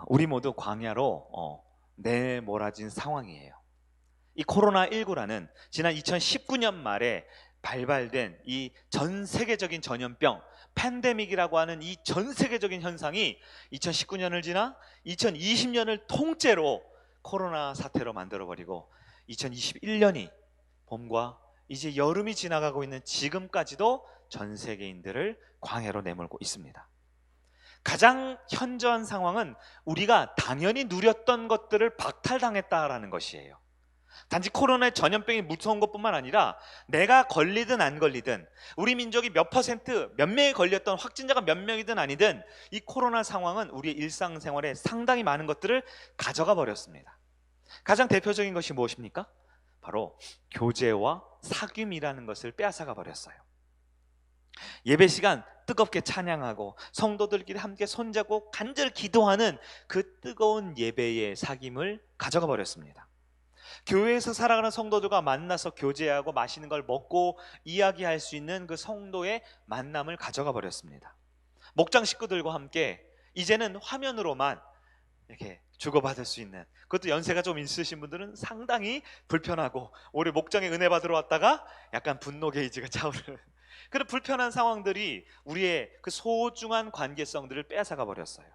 우리 모두 광야로 내몰아진 상황이에요. 이 코로나19라는 지난 2019년 말에 발발된 이 전 세계적인 전염병 팬데믹이라고 하는 이 전 세계적인 현상이 2019년을 지나 2020년을 통째로 코로나 사태로 만들어버리고 2021년이 봄과 이제 여름이 지나가고 있는 지금까지도 전 세계인들을 광야로 내몰고 있습니다. 가장 현저한 상황은 우리가 당연히 누렸던 것들을 박탈당했다라는 것이에요. 단지 코로나의 전염병이 무서운 것뿐만 아니라 내가 걸리든 안 걸리든 우리 민족이 몇 퍼센트 몇 명이 걸렸던 확진자가 몇 명이든 아니든 이 코로나 상황은 우리의 일상생활에 상당히 많은 것들을 가져가 버렸습니다. 가장 대표적인 것이 무엇입니까? 바로 교제와 사귐이라는 것을 빼앗아가 버렸어요. 예배 시간 뜨겁게 찬양하고 성도들끼리 함께 손잡고 간절히 기도하는 그 뜨거운 예배의 사귐을 가져가 버렸습니다. 교회에서 살아가는 성도들과 만나서 교제하고 맛있는 걸 먹고 이야기할 수 있는 그 성도의 만남을 가져가 버렸습니다. 목장 식구들과 함께 이제는 화면으로만 이렇게 주고받을 수 있는, 그것도 연세가 좀 있으신 분들은 상당히 불편하고 올해 목장에 은혜 받으러 왔다가 약간 분노 게이지가 차오르는 그런 불편한 상황들이 우리의 그 소중한 관계성들을 빼앗아가 버렸어요.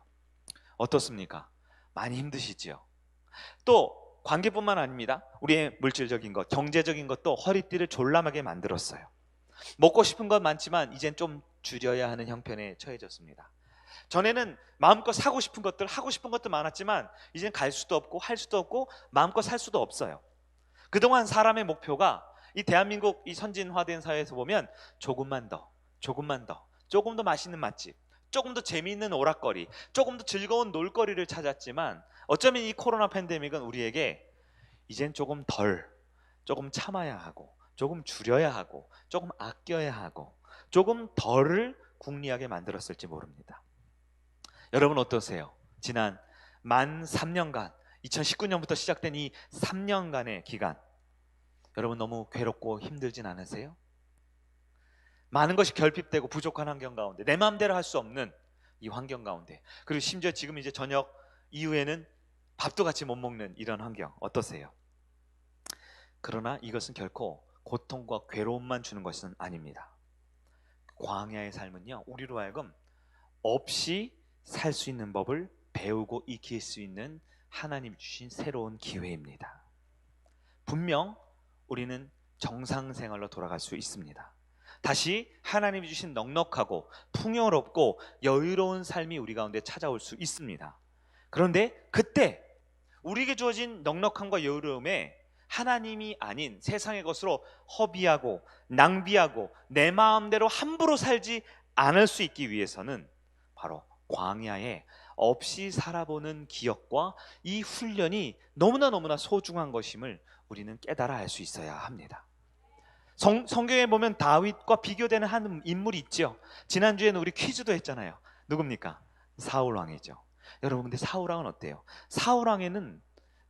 어떻습니까? 많이 힘드시지요. 또 관계뿐만 아닙니다. 우리의 물질적인 것, 경제적인 것도 허리띠를 졸라매게 만들었어요. 먹고 싶은 건 많지만 이젠 좀 줄여야 하는 형편에 처해졌습니다. 전에는 마음껏 사고 싶은 것들, 하고 싶은 것도 많았지만 이젠 갈 수도 없고 할 수도 없고 마음껏 살 수도 없어요. 그동안 사람의 목표가 이 대한민국 이 선진화된 사회에서 보면 조금만 더, 조금 더 맛있는 맛집, 조금 더 재미있는 오락거리, 조금 더 즐거운 놀거리를 찾았지만 어쩌면 이 코로나 팬데믹은 우리에게 이젠 조금 덜, 조금 참아야 하고, 조금 줄여야 하고, 조금 아껴야 하고, 조금 덜을 궁리하게 만들었을지 모릅니다. 여러분 어떠세요? 지난 만 3년간, 2019년부터 시작된 이 3년간의 기간, 여러분 너무 괴롭고 힘들진 않으세요? 많은 것이 결핍되고 부족한 환경 가운데, 내 마음대로 할 수 없는 이 환경 가운데, 그리고 심지어 지금 이제 저녁 이후에는 밥도 같이 못 먹는 이런 환경 어떠세요? 그러나 이것은 결코 고통과 괴로움만 주는 것은 아닙니다. 광야의 삶은요, 우리로 하여금 없이 살 수 있는 법을 배우고 익힐 수 있는 하나님이 주신 새로운 기회입니다. 분명 우리는 정상생활로 돌아갈 수 있습니다. 다시 하나님이 주신 넉넉하고 풍요롭고 여유로운 삶이 우리 가운데 찾아올 수 있습니다. 그런데 그때 우리에게 주어진 넉넉함과 여유로움에 하나님이 아닌 세상의 것으로 허비하고 낭비하고 내 마음대로 함부로 살지 않을 수 있기 위해서는 바로 광야에 없이 살아보는 기억과 이 훈련이 너무나 소중한 것임을 우리는 깨달아 알 수 있어야 합니다. 성경에 보면 다윗과 비교되는 한 인물이 있죠. 지난주에는 우리 퀴즈도 했잖아요. 누굽니까? 사울왕이죠. 여러분 근데 사울왕은 어때요? 사울왕에는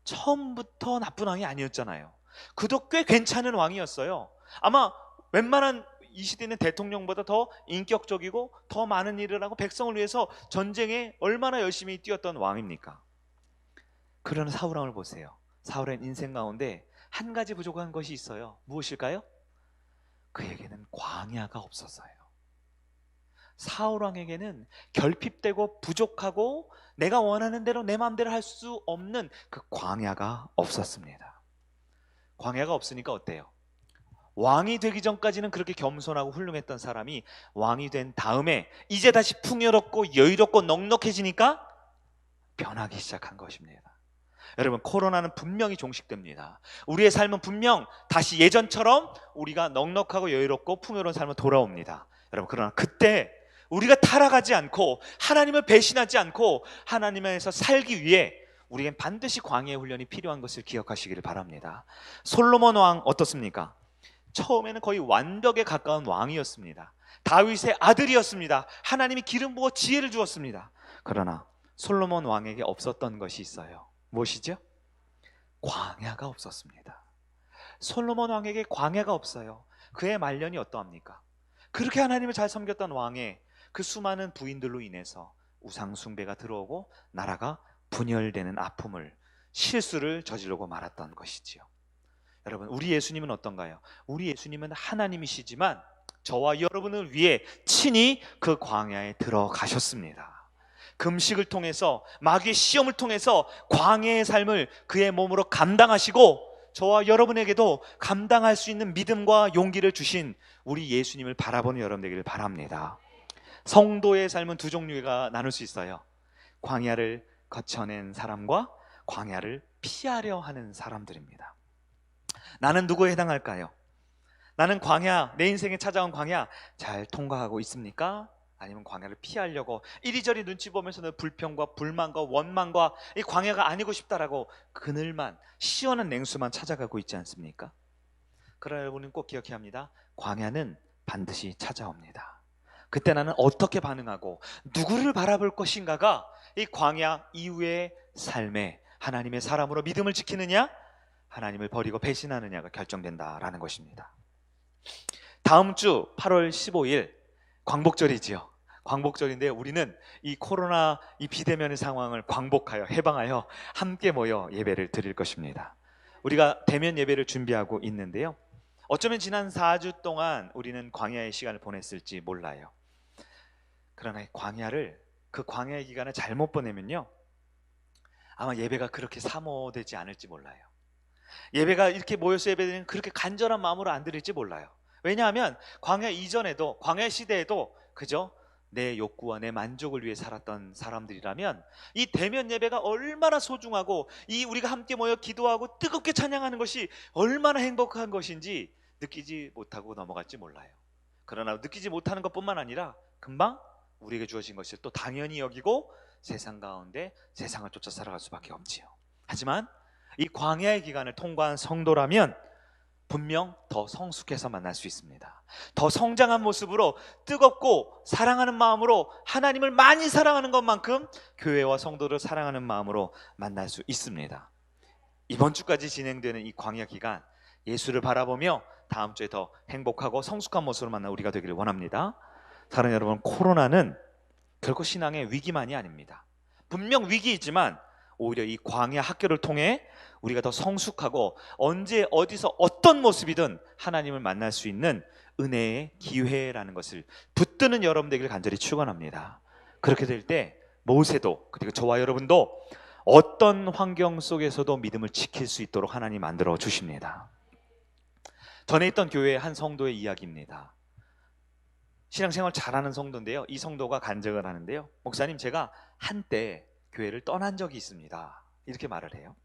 처음부터 나쁜 왕이 아니었잖아요. 그도 꽤 괜찮은 왕이었어요. 아마 웬만한 이 시대는 대통령보다 더 인격적이고 더 많은 일을 하고 백성을 위해서 전쟁에 얼마나 열심히 뛰었던 왕입니까? 그러나 사울왕을 보세요. 사울의 인생 가운데 한 가지 부족한 것이 있어요. 무엇일까요? 그에게는 광야가 없었어요. 사울왕에게는 결핍되고 부족하고 내가 원하는 대로 내 마음대로 할 수 없는 그 광야가 없었습니다. 광야가 없으니까 어때요? 왕이 되기 전까지는 그렇게 겸손하고 훌륭했던 사람이 왕이 된 다음에 이제 다시 풍요롭고 여유롭고 넉넉해지니까 변하기 시작한 것입니다. 여러분 코로나는 분명히 종식됩니다. 우리의 삶은 분명 다시 예전처럼 우리가 넉넉하고 여유롭고 풍요로운 삶으로 돌아옵니다. 여러분 그러나 그때 우리가 타락하지 않고 하나님을 배신하지 않고 하나님에서 살기 위해 우리에겐 반드시 광야의 훈련이 필요한 것을 기억하시기를 바랍니다. 솔로몬 왕 어떻습니까? 처음에는 거의 완벽에 가까운 왕이었습니다. 다윗의 아들이었습니다. 하나님이 기름 부어 지혜를 주었습니다. 그러나 솔로몬 왕에게 없었던 것이 있어요. 무엇이죠? 광야가 없었습니다. 솔로몬 왕에게 광야가 없어요. 그의 말년이 어떠합니까? 그렇게 하나님을 잘 섬겼던 왕의 그 수많은 부인들로 인해서 우상 숭배가 들어오고 나라가 분열되는 아픔을, 실수를 저지르고 말았던 것이지요. 여러분 우리 예수님은 어떤가요? 우리 예수님은 하나님이시지만 저와 여러분을 위해 친히 그 광야에 들어가셨습니다. 금식을 통해서 마귀의 시험을 통해서 광야의 삶을 그의 몸으로 감당하시고 저와 여러분에게도 감당할 수 있는 믿음과 용기를 주신 우리 예수님을 바라보는 여러분 되기를 바랍니다. 성도의 삶은 두 종류가 나눌 수 있어요. 광야를 거쳐낸 사람과 광야를 피하려 하는 사람들입니다. 나는 누구에 해당할까요? 나는 광야, 내 인생에 찾아온 광야 잘 통과하고 있습니까? 아니면 광야를 피하려고 이리저리 눈치 보면서는 불평과 불만과 원망과 이 광야가 아니고 싶다라고 그늘만, 시원한 냉수만 찾아가고 있지 않습니까? 그러나 여러분은 꼭 기억해야 합니다. 광야는 반드시 찾아옵니다. 그때 나는 어떻게 반응하고 누구를 바라볼 것인가가 이 광야 이후의 삶에 하나님의 사람으로 믿음을 지키느냐, 하나님을 버리고 배신하느냐가 결정된다라는 것입니다. 다음 주 8월 15일 광복절이지요. 광복절인데 우리는 이 코로나 이 비대면의 상황을 광복하여 해방하여 함께 모여 예배를 드릴 것입니다. 우리가 대면 예배를 준비하고 있는데요. 어쩌면 지난 4주 동안 우리는 광야의 시간을 보냈을지 몰라요. 그러나 그 광야의 기간을 잘못 보내면요, 아마 예배가 그렇게 사모되지 않을지 몰라요. 예배가 이렇게 모여서 예배드리는 그렇게 간절한 마음으로 안 드릴지 몰라요. 왜냐하면 광야 이전에도, 광야 시대에도 그저 내 욕구와 내 만족을 위해 살았던 사람들이라면 이 대면 예배가 얼마나 소중하고 이 우리가 함께 모여 기도하고 뜨겁게 찬양하는 것이 얼마나 행복한 것인지 느끼지 못하고 넘어갈지 몰라요. 그러나 느끼지 못하는 것뿐만 아니라 금방 우리에게 주어진 것을 또 당연히 여기고 세상 가운데 세상을 쫓아 살아갈 수밖에 없지요. 하지만 이 광야의 기간을 통과한 성도라면 분명 더 성숙해서 만날 수 있습니다. 더 성장한 모습으로 뜨겁고 사랑하는 마음으로 하나님을 많이 사랑하는 것만큼 교회와 성도를 사랑하는 마음으로 만날 수 있습니다. 이번 주까지 진행되는 이 광야 기간, 예수를 바라보며 다음 주에 더 행복하고 성숙한 모습으로 만나 우리가 되기를 원합니다. 사랑하는 여러분, 코로나는 결코 신앙의 위기만이 아닙니다. 분명 위기이지만 오히려 이 광야 학교를 통해 우리가 더 성숙하고 언제 어디서 어떤 모습이든 하나님을 만날 수 있는 은혜의 기회라는 것을 붙드는 여러분 되기를 간절히 축원합니다. 그렇게 될 때 모세도 그리고 저와 여러분도 어떤 환경 속에서도 믿음을 지킬 수 있도록 하나님 만들어 주십니다. 전에 있던 교회의 한 성도의 이야기입니다. 신앙생활 잘하는 성도인데요, 이 성도가 간증을 하는데요, 목사님, 제가 한때 교회를 떠난 적이 있습니다. 이렇게 말을 해요.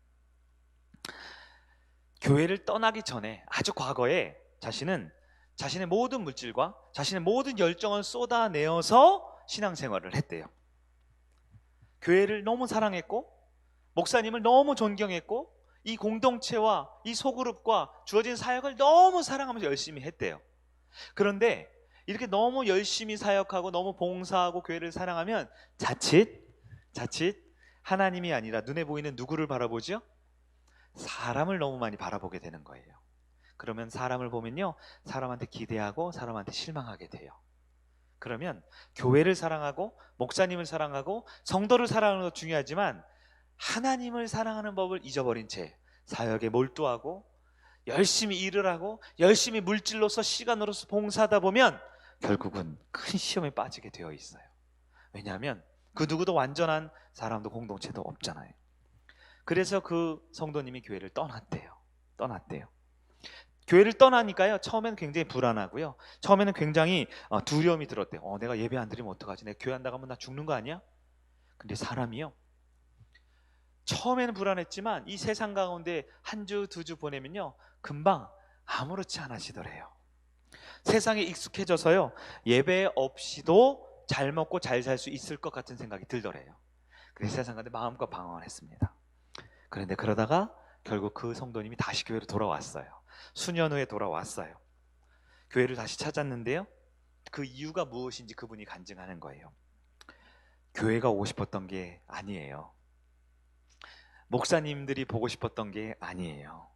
교회를 떠나기 전에 아주 과거에 자신은 자신의 모든 물질과 자신의 모든 열정을 쏟아내어서 신앙생활을 했대요. 교회를 너무 사랑했고 목사님을 너무 존경했고 이 공동체와 이 소그룹과 주어진 사역을 너무 사랑하면서 열심히 했대요. 그런데 이렇게 너무 열심히 사역하고 너무 봉사하고 교회를 사랑하면 자칫 하나님이 아니라 눈에 보이는 누구를 바라보죠? 사람을 너무 많이 바라보게 되는 거예요. 그러면 사람을 보면요, 사람한테 기대하고 사람한테 실망하게 돼요. 그러면 교회를 사랑하고 목사님을 사랑하고 성도를 사랑하는 것도 중요하지만 하나님을 사랑하는 법을 잊어버린 채 사역에 몰두하고 열심히 일을 하고 열심히 물질로서 시간으로서 봉사하다 보면 결국은 큰 시험에 빠지게 되어 있어요. 왜냐하면 그 누구도 완전한 사람도 공동체도 없잖아요. 그래서 그 성도님이 교회를 떠났대요. 교회를 떠나니까요, 처음에는 굉장히 불안하고요, 처음에는 굉장히 두려움이 들었대요. 내가 예배 안 드리면 어떡하지? 내가 교회 안 나가면 나 죽는 거 아니야? 근데 사람이요, 처음에는 불안했지만 이 세상 가운데 한 주, 두 주 보내면요, 금방 아무렇지 않아지더래요. 세상에 익숙해져서요, 예배 없이도 잘 먹고 잘 살 수 있을 것 같은 생각이 들더래요. 그래서 세상 가운데 마음껏 방황을 했습니다. 그런데 그러다가 결국 그 성도님이 다시 교회로 돌아왔어요. 수년 후에 돌아왔어요. 교회를 다시 찾았는데요, 그 이유가 무엇인지 그분이 간증하는 거예요. 교회가 오고 싶었던 게 아니에요. 목사님들이 보고 싶었던 게 아니에요.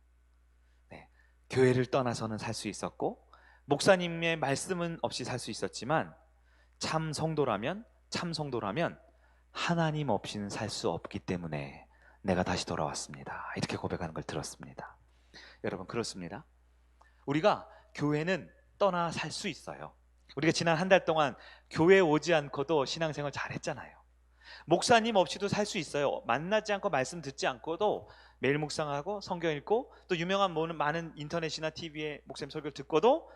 네, 교회를 떠나서는 살 수 있었고 목사님의 말씀은 없이 살 수 있었지만 참 성도라면 하나님 없이는 살 수 없기 때문에 내가 다시 돌아왔습니다. 이렇게 고백하는 걸 들었습니다. 여러분, 그렇습니다. 우리가 교회는 떠나 살 수 있어요. 우리가 지난 한 달 동안 교회 오지 않고도 신앙생활 잘했잖아요. 목사님 없이도 살 수 있어요. 만나지 않고 말씀 듣지 않고도 매일 묵상하고 성경 읽고 또 유명한 많은 인터넷이나 TV에 목사님 설교를 듣고도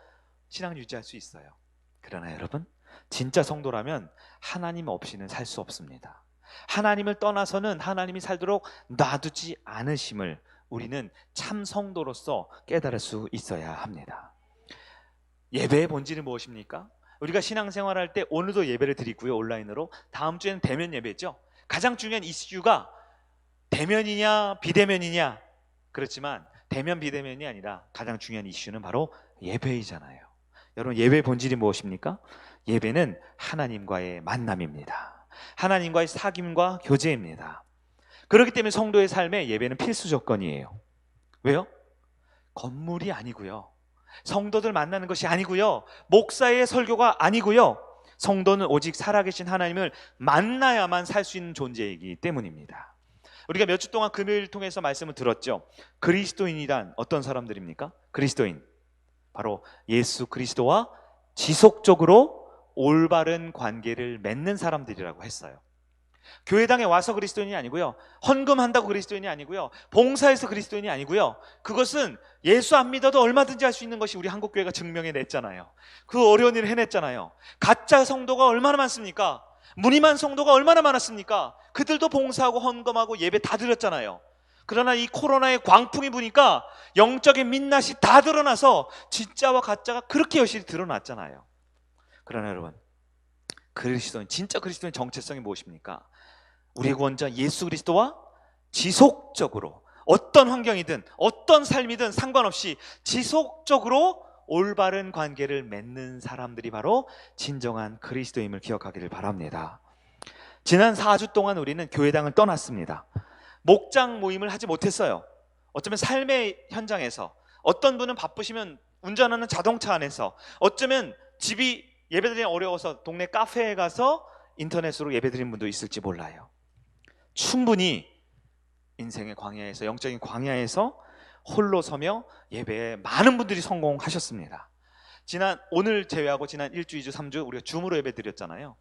신앙을 유지할 수 있어요. 그러나 여러분, 진짜 성도라면 하나님 없이는 살 수 없습니다. 하나님을 떠나서는 하나님이 살도록 놔두지 않으심을 우리는 참 성도로서 깨달을 수 있어야 합니다. 예배의 본질이 무엇입니까? 우리가 신앙생활할 때 오늘도 예배를 드리고요, 온라인으로. 다음 주에는 대면 예배죠. 가장 중요한 이슈가 대면이냐 비대면이냐. 그렇지만 대면 비대면이 아니라 가장 중요한 이슈는 바로 예배이잖아요. 여러분, 예배의 본질이 무엇입니까? 예배는 하나님과의 만남입니다. 하나님과의 사귐과 교제입니다. 그렇기 때문에 성도의 삶에 예배는 필수 조건이에요. 왜요? 건물이 아니고요, 성도들 만나는 것이 아니고요, 목사의 설교가 아니고요, 성도는 오직 살아계신 하나님을 만나야만 살 수 있는 존재이기 때문입니다. 우리가 몇 주 동안 금요일 통해서 말씀을 들었죠. 그리스도인이란 어떤 사람들입니까? 그리스도인, 바로 예수 그리스도와 지속적으로 올바른 관계를 맺는 사람들이라고 했어요. 교회당에 와서 그리스도인이 아니고요, 헌금한다고 그리스도인이 아니고요, 봉사해서 그리스도인이 아니고요, 그것은 예수 안 믿어도 얼마든지 할 수 있는 것이 우리 한국교회가 증명해냈잖아요. 그 어려운 일을 해냈잖아요. 가짜 성도가 얼마나 많습니까? 무늬만 성도가 얼마나 많았습니까? 그들도 봉사하고 헌금하고 예배 다 드렸잖아요. 그러나 이 코로나의 광풍이 부니까 영적인 민낯이 다 드러나서 진짜와 가짜가 그렇게 여실히 드러났잖아요. 그러나 여러분, 그리스도인, 진짜 그리스도인 정체성이 무엇입니까? 우리의 구원자 예수 그리스도와 지속적으로 어떤 환경이든 어떤 삶이든 상관없이 지속적으로 올바른 관계를 맺는 사람들이 바로 진정한 그리스도임을 기억하기를 바랍니다. 지난 4주 동안 우리는 교회당을 떠났습니다. 목장 모임을 하지 못했어요. 어쩌면 삶의 현장에서, 어떤 분은 바쁘시면 운전하는 자동차 안에서, 어쩌면 집이 예배드리기 어려워서 동네 카페에 가서 인터넷으로 예배드린 분도 있을지 몰라요. 충분히 인생의 광야에서, 영적인 광야에서 홀로 서며 예배에 많은 분들이 성공하셨습니다. 오늘 제외하고 지난 1주, 2주, 3주 우리가 줌으로 예배 드렸잖아요.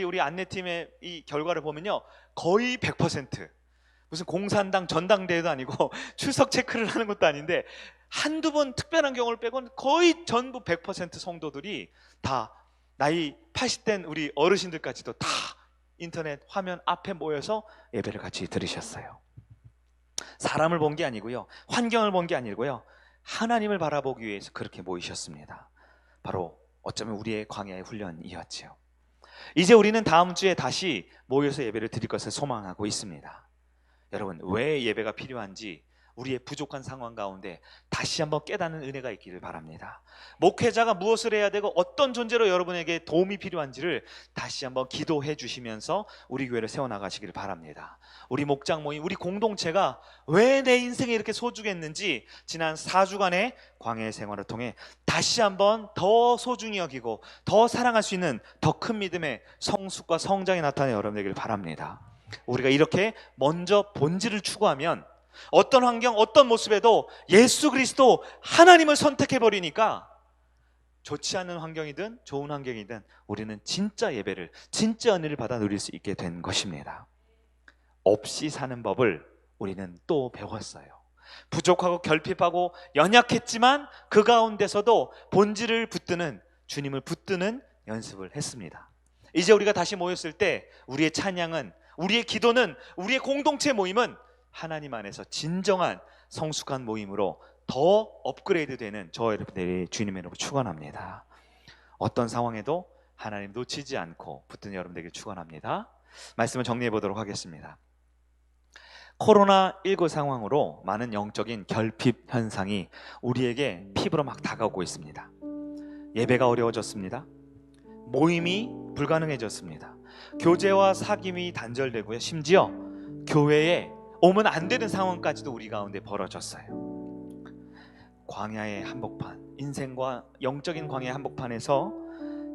우리 안내팀의 이 결과를 보면요, 거의 100%, 무슨 공산당 전당대회도 아니고 출석 체크를 하는 것도 아닌데 한두 번 특별한 경우를 빼고는 거의 전부 100% 성도들이 다, 나이 80된 우리 어르신들까지도 다 인터넷 화면 앞에 모여서 예배를 같이 들으셨어요. 사람을 본 게 아니고요, 환경을 본 게 아니고요, 하나님을 바라보기 위해서 그렇게 모이셨습니다. 바로 어쩌면 우리의 광야의 훈련이었지요. 이제 우리는 다음 주에 다시 모여서 예배를 드릴 것을 소망하고 있습니다. 여러분, 왜 예배가 필요한지 우리의 부족한 상황 가운데 다시 한번 깨닫는 은혜가 있기를 바랍니다. 목회자가 무엇을 해야 되고 어떤 존재로 여러분에게 도움이 필요한지를 다시 한번 기도해 주시면서 우리 교회를 세워나가시기를 바랍니다. 우리 목장 모임, 우리 공동체가 왜 내 인생에 이렇게 소중했는지 지난 4주간의 광야의 생활을 통해 다시 한번 더 소중히 여기고 더 사랑할 수 있는 더 큰 믿음의 성숙과 성장이 나타내 여러분에게를 바랍니다. 우리가 이렇게 먼저 본질을 추구하면 어떤 환경, 어떤 모습에도 예수 그리스도 하나님을 선택해버리니까 좋지 않은 환경이든 좋은 환경이든 우리는 진짜 예배를, 진짜 은혜를 받아 누릴 수 있게 된 것입니다. 없이 사는 법을 우리는 또 배웠어요. 부족하고 결핍하고 연약했지만 그 가운데서도 본질을 붙드는, 주님을 붙드는 연습을 했습니다. 이제 우리가 다시 모였을 때 우리의 찬양은, 우리의 기도는, 우리의 공동체 모임은 하나님 안에서 진정한 성숙한 모임으로 더 업그레이드 되는 저 여러분들이 주님의 이름으로 축원합니다. 어떤 상황에도 하나님 놓치지 않고 붙드는 여러분들에게 축원합니다. 말씀을 정리해 보도록 하겠습니다. 코로나19 상황으로 많은 영적인 결핍 현상이 우리에게 피부로 막 다가오고 있습니다. 예배가 어려워졌습니다. 모임이 불가능해졌습니다. 교제와 사귐이 단절되고요, 심지어 교회에 오면 안 되는 상황까지도 우리 가운데 벌어졌어요. 광야의 한복판, 인생과 영적인 광야의 한복판에서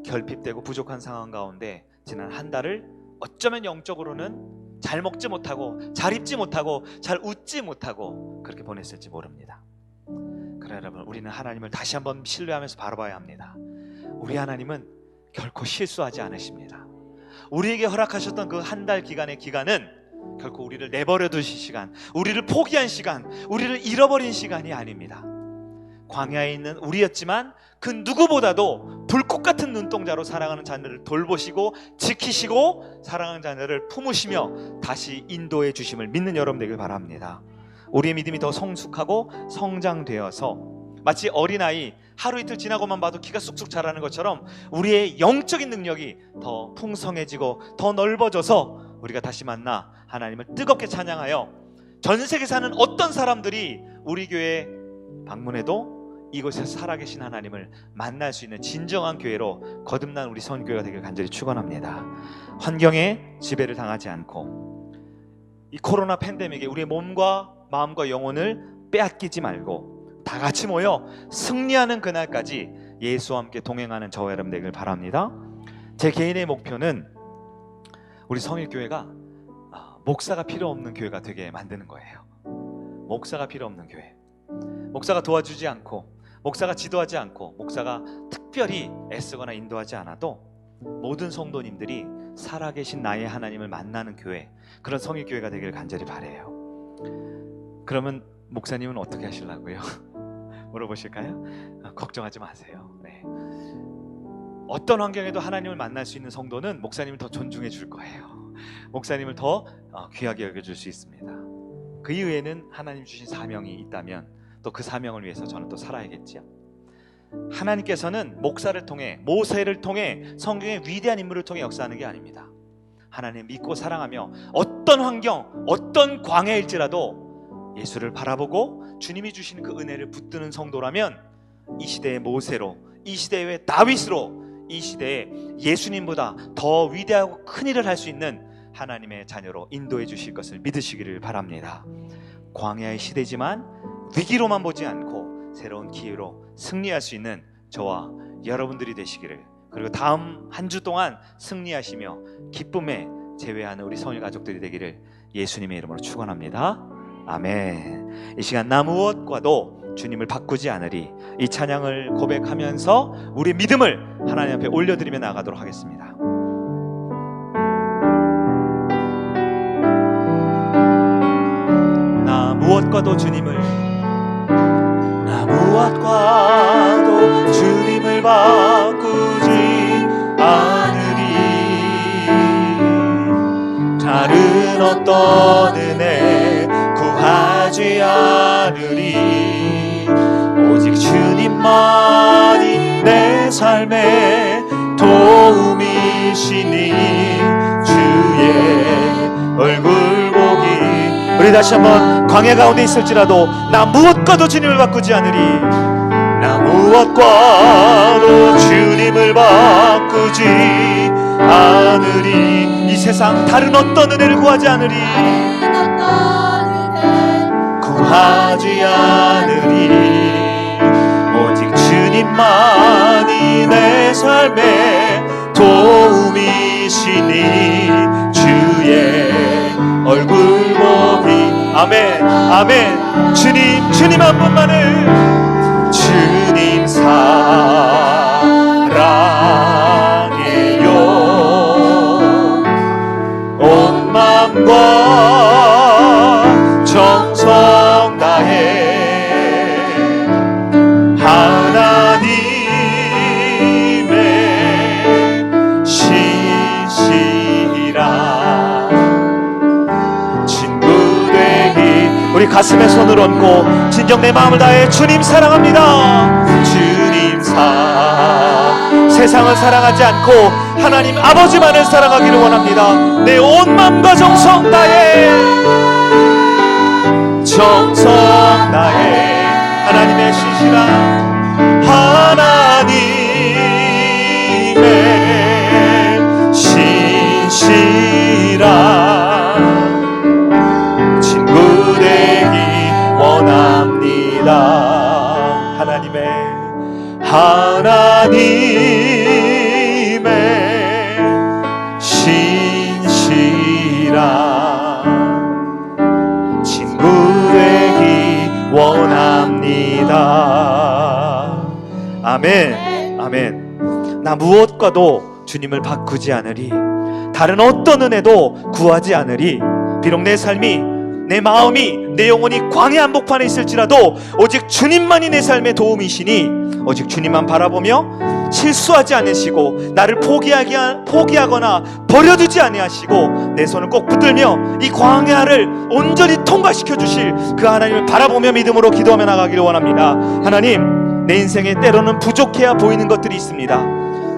결핍되고 부족한 상황 가운데 지난 한 달을 어쩌면 영적으로는 잘 먹지 못하고 잘 입지 못하고 잘 웃지 못하고 그렇게 보냈을지 모릅니다. 그러나 여러분, 우리는 하나님을 다시 한번 신뢰하면서 바라봐야 합니다. 우리 하나님은 결코 실수하지 않으십니다. 우리에게 허락하셨던 그 한 달 기간의 기간은 결코 우리를 내버려 두신 시간, 우리를 포기한 시간, 우리를 잃어버린 시간이 아닙니다. 광야에 있는 우리였지만 그 누구보다도 불꽃 같은 눈동자로 사랑하는 자녀를 돌보시고 지키시고 사랑하는 자녀를 품으시며 다시 인도해 주심을 믿는 여러분 되길 바랍니다. 우리의 믿음이 더 성숙하고 성장되어서 마치 어린아이 하루 이틀 지나고만 봐도 키가 쑥쑥 자라는 것처럼 우리의 영적인 능력이 더 풍성해지고 더 넓어져서 우리가 다시 만나 하나님을 뜨겁게 찬양하여 전 세계 사는 어떤 사람들이 우리 교회에 방문해도 이곳에서 살아계신 하나님을 만날 수 있는 진정한 교회로 거듭난 우리 선교회가 되길 간절히 축원합니다. 환경에 지배를 당하지 않고 이 코로나 팬데믹에 우리의 몸과 마음과 영혼을 빼앗기지 말고 다 같이 모여 승리하는 그날까지 예수와 함께 동행하는 저와 여러분 되길 바랍니다. 제 개인의 목표는 우리 성일교회가 목사가 필요 없는 교회가 되게 만드는 거예요. 목사가 필요 없는 교회, 목사가 도와주지 않고 목사가 지도하지 않고 목사가 특별히 애쓰거나 인도하지 않아도 모든 성도님들이 살아계신 나의 하나님을 만나는 교회, 그런 성의교회가 되길 간절히 바라요. 그러면 목사님은 어떻게 하시려고요? 물어보실까요? 걱정하지 마세요. 네. 어떤 환경에도 하나님을 만날 수 있는 성도는 목사님을 더 존중해 줄 거예요. 목사님을 더 귀하게 여겨줄 수 있습니다. 그 이외에는 하나님 주신 사명이 있다면 또 그 사명을 위해서 저는 또 살아야겠죠. 하나님께서는 목사를 통해, 모세를 통해, 성경의 위대한 인물을 통해 역사하는 게 아닙니다. 하나님 믿고 사랑하며 어떤 환경, 어떤 광야일지라도 예수를 바라보고 주님이 주시는 그 은혜를 붙드는 성도라면 이 시대의 모세로, 이 시대의 다윗으로, 이 시대에 예수님보다 더 위대하고 큰 일을 할 수 있는 하나님의 자녀로 인도해 주실 것을 믿으시기를 바랍니다. 광야의 시대지만 위기로만 보지 않고 새로운 기회로 승리할 수 있는 저와 여러분들이 되시기를, 그리고 다음 한 주 동안 승리하시며 기쁨에 제외하는 우리 성일 가족들이 되기를 예수님의 이름으로 축원합니다. 아멘. 이 시간 나 무엇과도 주님을 바꾸지 않으리, 이 찬양을 고백하면서 우리의 믿음을 하나님 앞에 올려드리며 나가도록 하겠습니다. 나 무엇과도 주님을, 나 무엇과도 주님을 바꾸지 않으리. 다른 어떤 은혜 구하지 않으리. 오직 주님만이 내 삶의 도움이시니 주의 얼굴 보기. 우리 다시 한번, 광야 가운데 있을지라도 나 무엇과도 주님을 바꾸지 않으리. 나 무엇과도 주님을 바꾸지 않으리. 이 세상 다른 어떤 은혜를 구하지 않으리. 구하지 않으리. 오직 주님만이 내 삶의 도움이시니 주의 얼굴 보기. 아멘, 아멘. 주님 한 분만을, 주님 사랑해요. 온 마음과 정성 다해 하나님의 신실한 친구 되기. 우리 가슴에 손을 얹고 진정 내 마음을 다해 주님 사랑합니다. 주님 세상을 사랑하지 않고 하나님 아버지만을 사랑하기를 원합니다. 내 온 마음과 정성 다해, 정성 다해 하나님의 신실한, 하나님의 신실한 친구 되기 원합니다. 하나님의 신실한 친구 되기 원합니다. 아멘, 아멘. 나 무엇과도 주님을 바꾸지 않으리. 다른 어떤 은혜도 구하지 않으리. 비록 내 삶이, 내 마음이, 내 영혼이 광야 한복판에 있을지라도 오직 주님만이 내 삶의 도움이시니 오직 주님만 바라보며 실수하지 않으시고 나를 포기하거나 버려두지 아니하시고 내 손을 꼭 붙들며 이 광야를 온전히 통과시켜 주실 그 하나님을 바라보며 믿음으로 기도하며 나가기를 원합니다. 하나님, 내 인생에 때로는 부족해야 보이는 것들이 있습니다.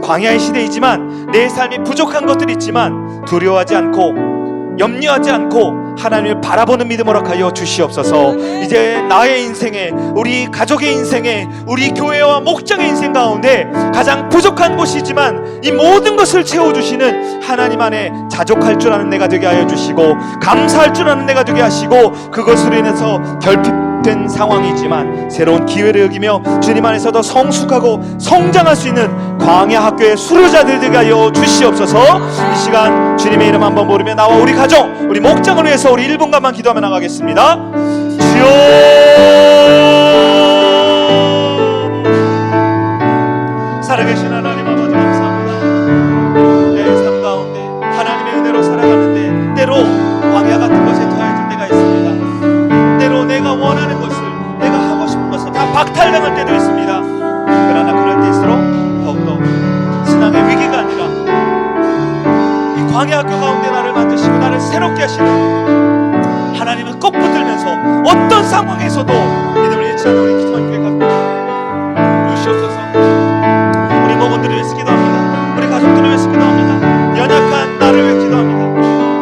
광야의 시대이지만 내 삶이 부족한 것들이 있지만 두려워하지 않고 염려하지 않고 하나님을 바라보는 믿음 허락하여 주시옵소서. 이제 나의 인생에, 우리 가족의 인생에, 우리 교회와 목장의 인생 가운데 가장 부족한 곳이지만 이 모든 것을 채워주시는 하나님 안에 자족할 줄 아는 내가 되게 하여 주시고 감사할 줄 아는 내가 되게 하시고 그것으로 인해서 결핍된 상황이지만 새로운 기회를 여기며 주님 안에서 더 성숙하고 성장할 수 있는 광야 학교의 수료자들 되게 하여 주시옵소서. 이 시간 주님의 이름 한번 부르며 나와 우리 가정, 우리 목장을 위해서 우리 1분간만 기도하며 나가겠습니다. 주여, 살아계신 하나님 아버지 감사합니다. 내 삶 가운데 광야 같은 것에 더해질 때가 있습니다. 때로 내가 원하는 것을, 내가 하고 싶은 것을 다 박탈당할 때도 있습니다. 그러나 그럴 때일수록 더욱더 신앙의 위기가 아니라 이 광야 학교 가운데 나를 만드시고 나를 새롭게 하시는 하나님은 꼭 붙들면서 어떤 상황에서도 믿음을 잃지 않는 우리 기도할 때가 주시옵소서. 우리 모건들을 위해서 기도합니다. 우리 가족들을 위해서 기도합니다. 연약한 나를 위해 기도합니다.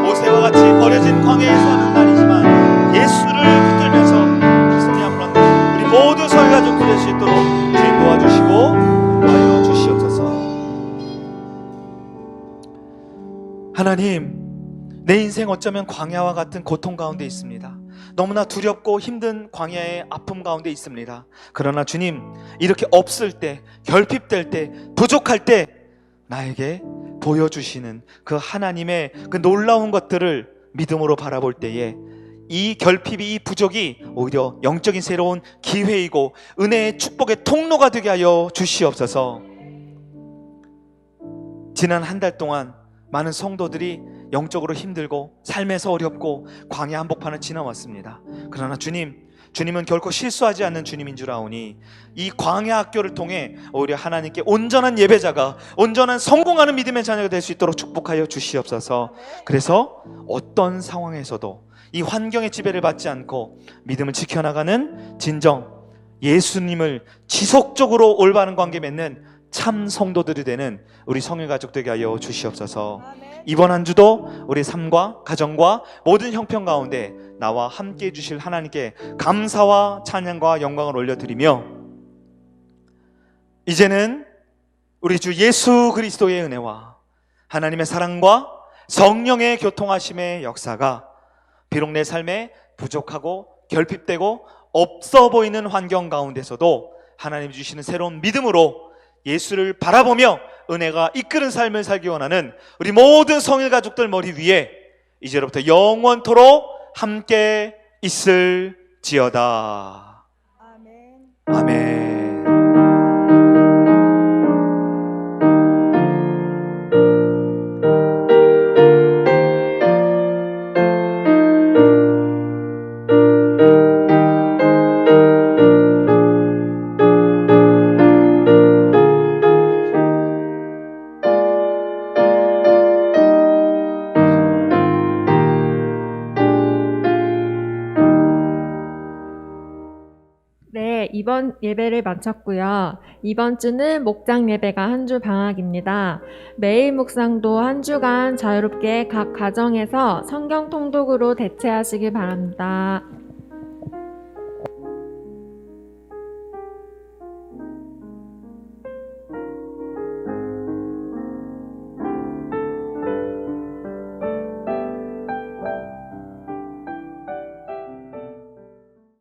모세와 같이 버려진 광야에서 하는 날이지만 예수를 붙들면서 승리함으로 하는 우리 모두 서울 가족들 될 수 있도록 주님 도와주시고 인도하여 주시옵소서. 하나님, 내 인생 어쩌면 광야와 같은 고통 가운데 있습니다. 너무나 두렵고 힘든 광야의 아픔 가운데 있습니다. 그러나 주님, 이렇게 없을 때, 결핍될 때, 부족할 때 나에게 보여주시는 그 하나님의 그 놀라운 것들을 믿음으로 바라볼 때에 이 결핍이, 이 부족이 오히려 영적인 새로운 기회이고 은혜의 축복의 통로가 되게 하여 주시옵소서. 지난 한 달 동안 많은 성도들이 영적으로 힘들고 삶에서 어렵고 광야 한복판을 지나왔습니다. 그러나 주님은 결코 실수하지 않는 주님인 줄 아오니 이 광야 학교를 통해 오히려 하나님께 온전한 예배자가, 온전한 성공하는 믿음의 자녀가 될 수 있도록 축복하여 주시옵소서. 그래서 어떤 상황에서도 이 환경의 지배를 받지 않고 믿음을 지켜나가는 진정 예수님을 지속적으로 올바른 관계 맺는 참 성도들이 되는 우리 성일 가족 되게 하여 주시옵소서. 이번 한 주도 우리 삶과 가정과 모든 형편 가운데 나와 함께 해주실 하나님께 감사와 찬양과 영광을 올려드리며, 이제는 우리 주 예수 그리스도의 은혜와 하나님의 사랑과 성령의 교통하심의 역사가 비록 내 삶에 부족하고 결핍되고 없어 보이는 환경 가운데서도 하나님 주시는 새로운 믿음으로 예수를 바라보며 은혜가 이끄는 삶을 살기 원하는 우리 모든 성일 가족들 머리 위에 이제로부터 영원토록 함께 있을지어다. 아멘. 네, 이번 예배를 마쳤고요. 이번 주는 목장 예배가 한 주 방학입니다. 매일 묵상도 한 주간 자유롭게 각 가정에서 성경 통독으로 대체하시기 바랍니다.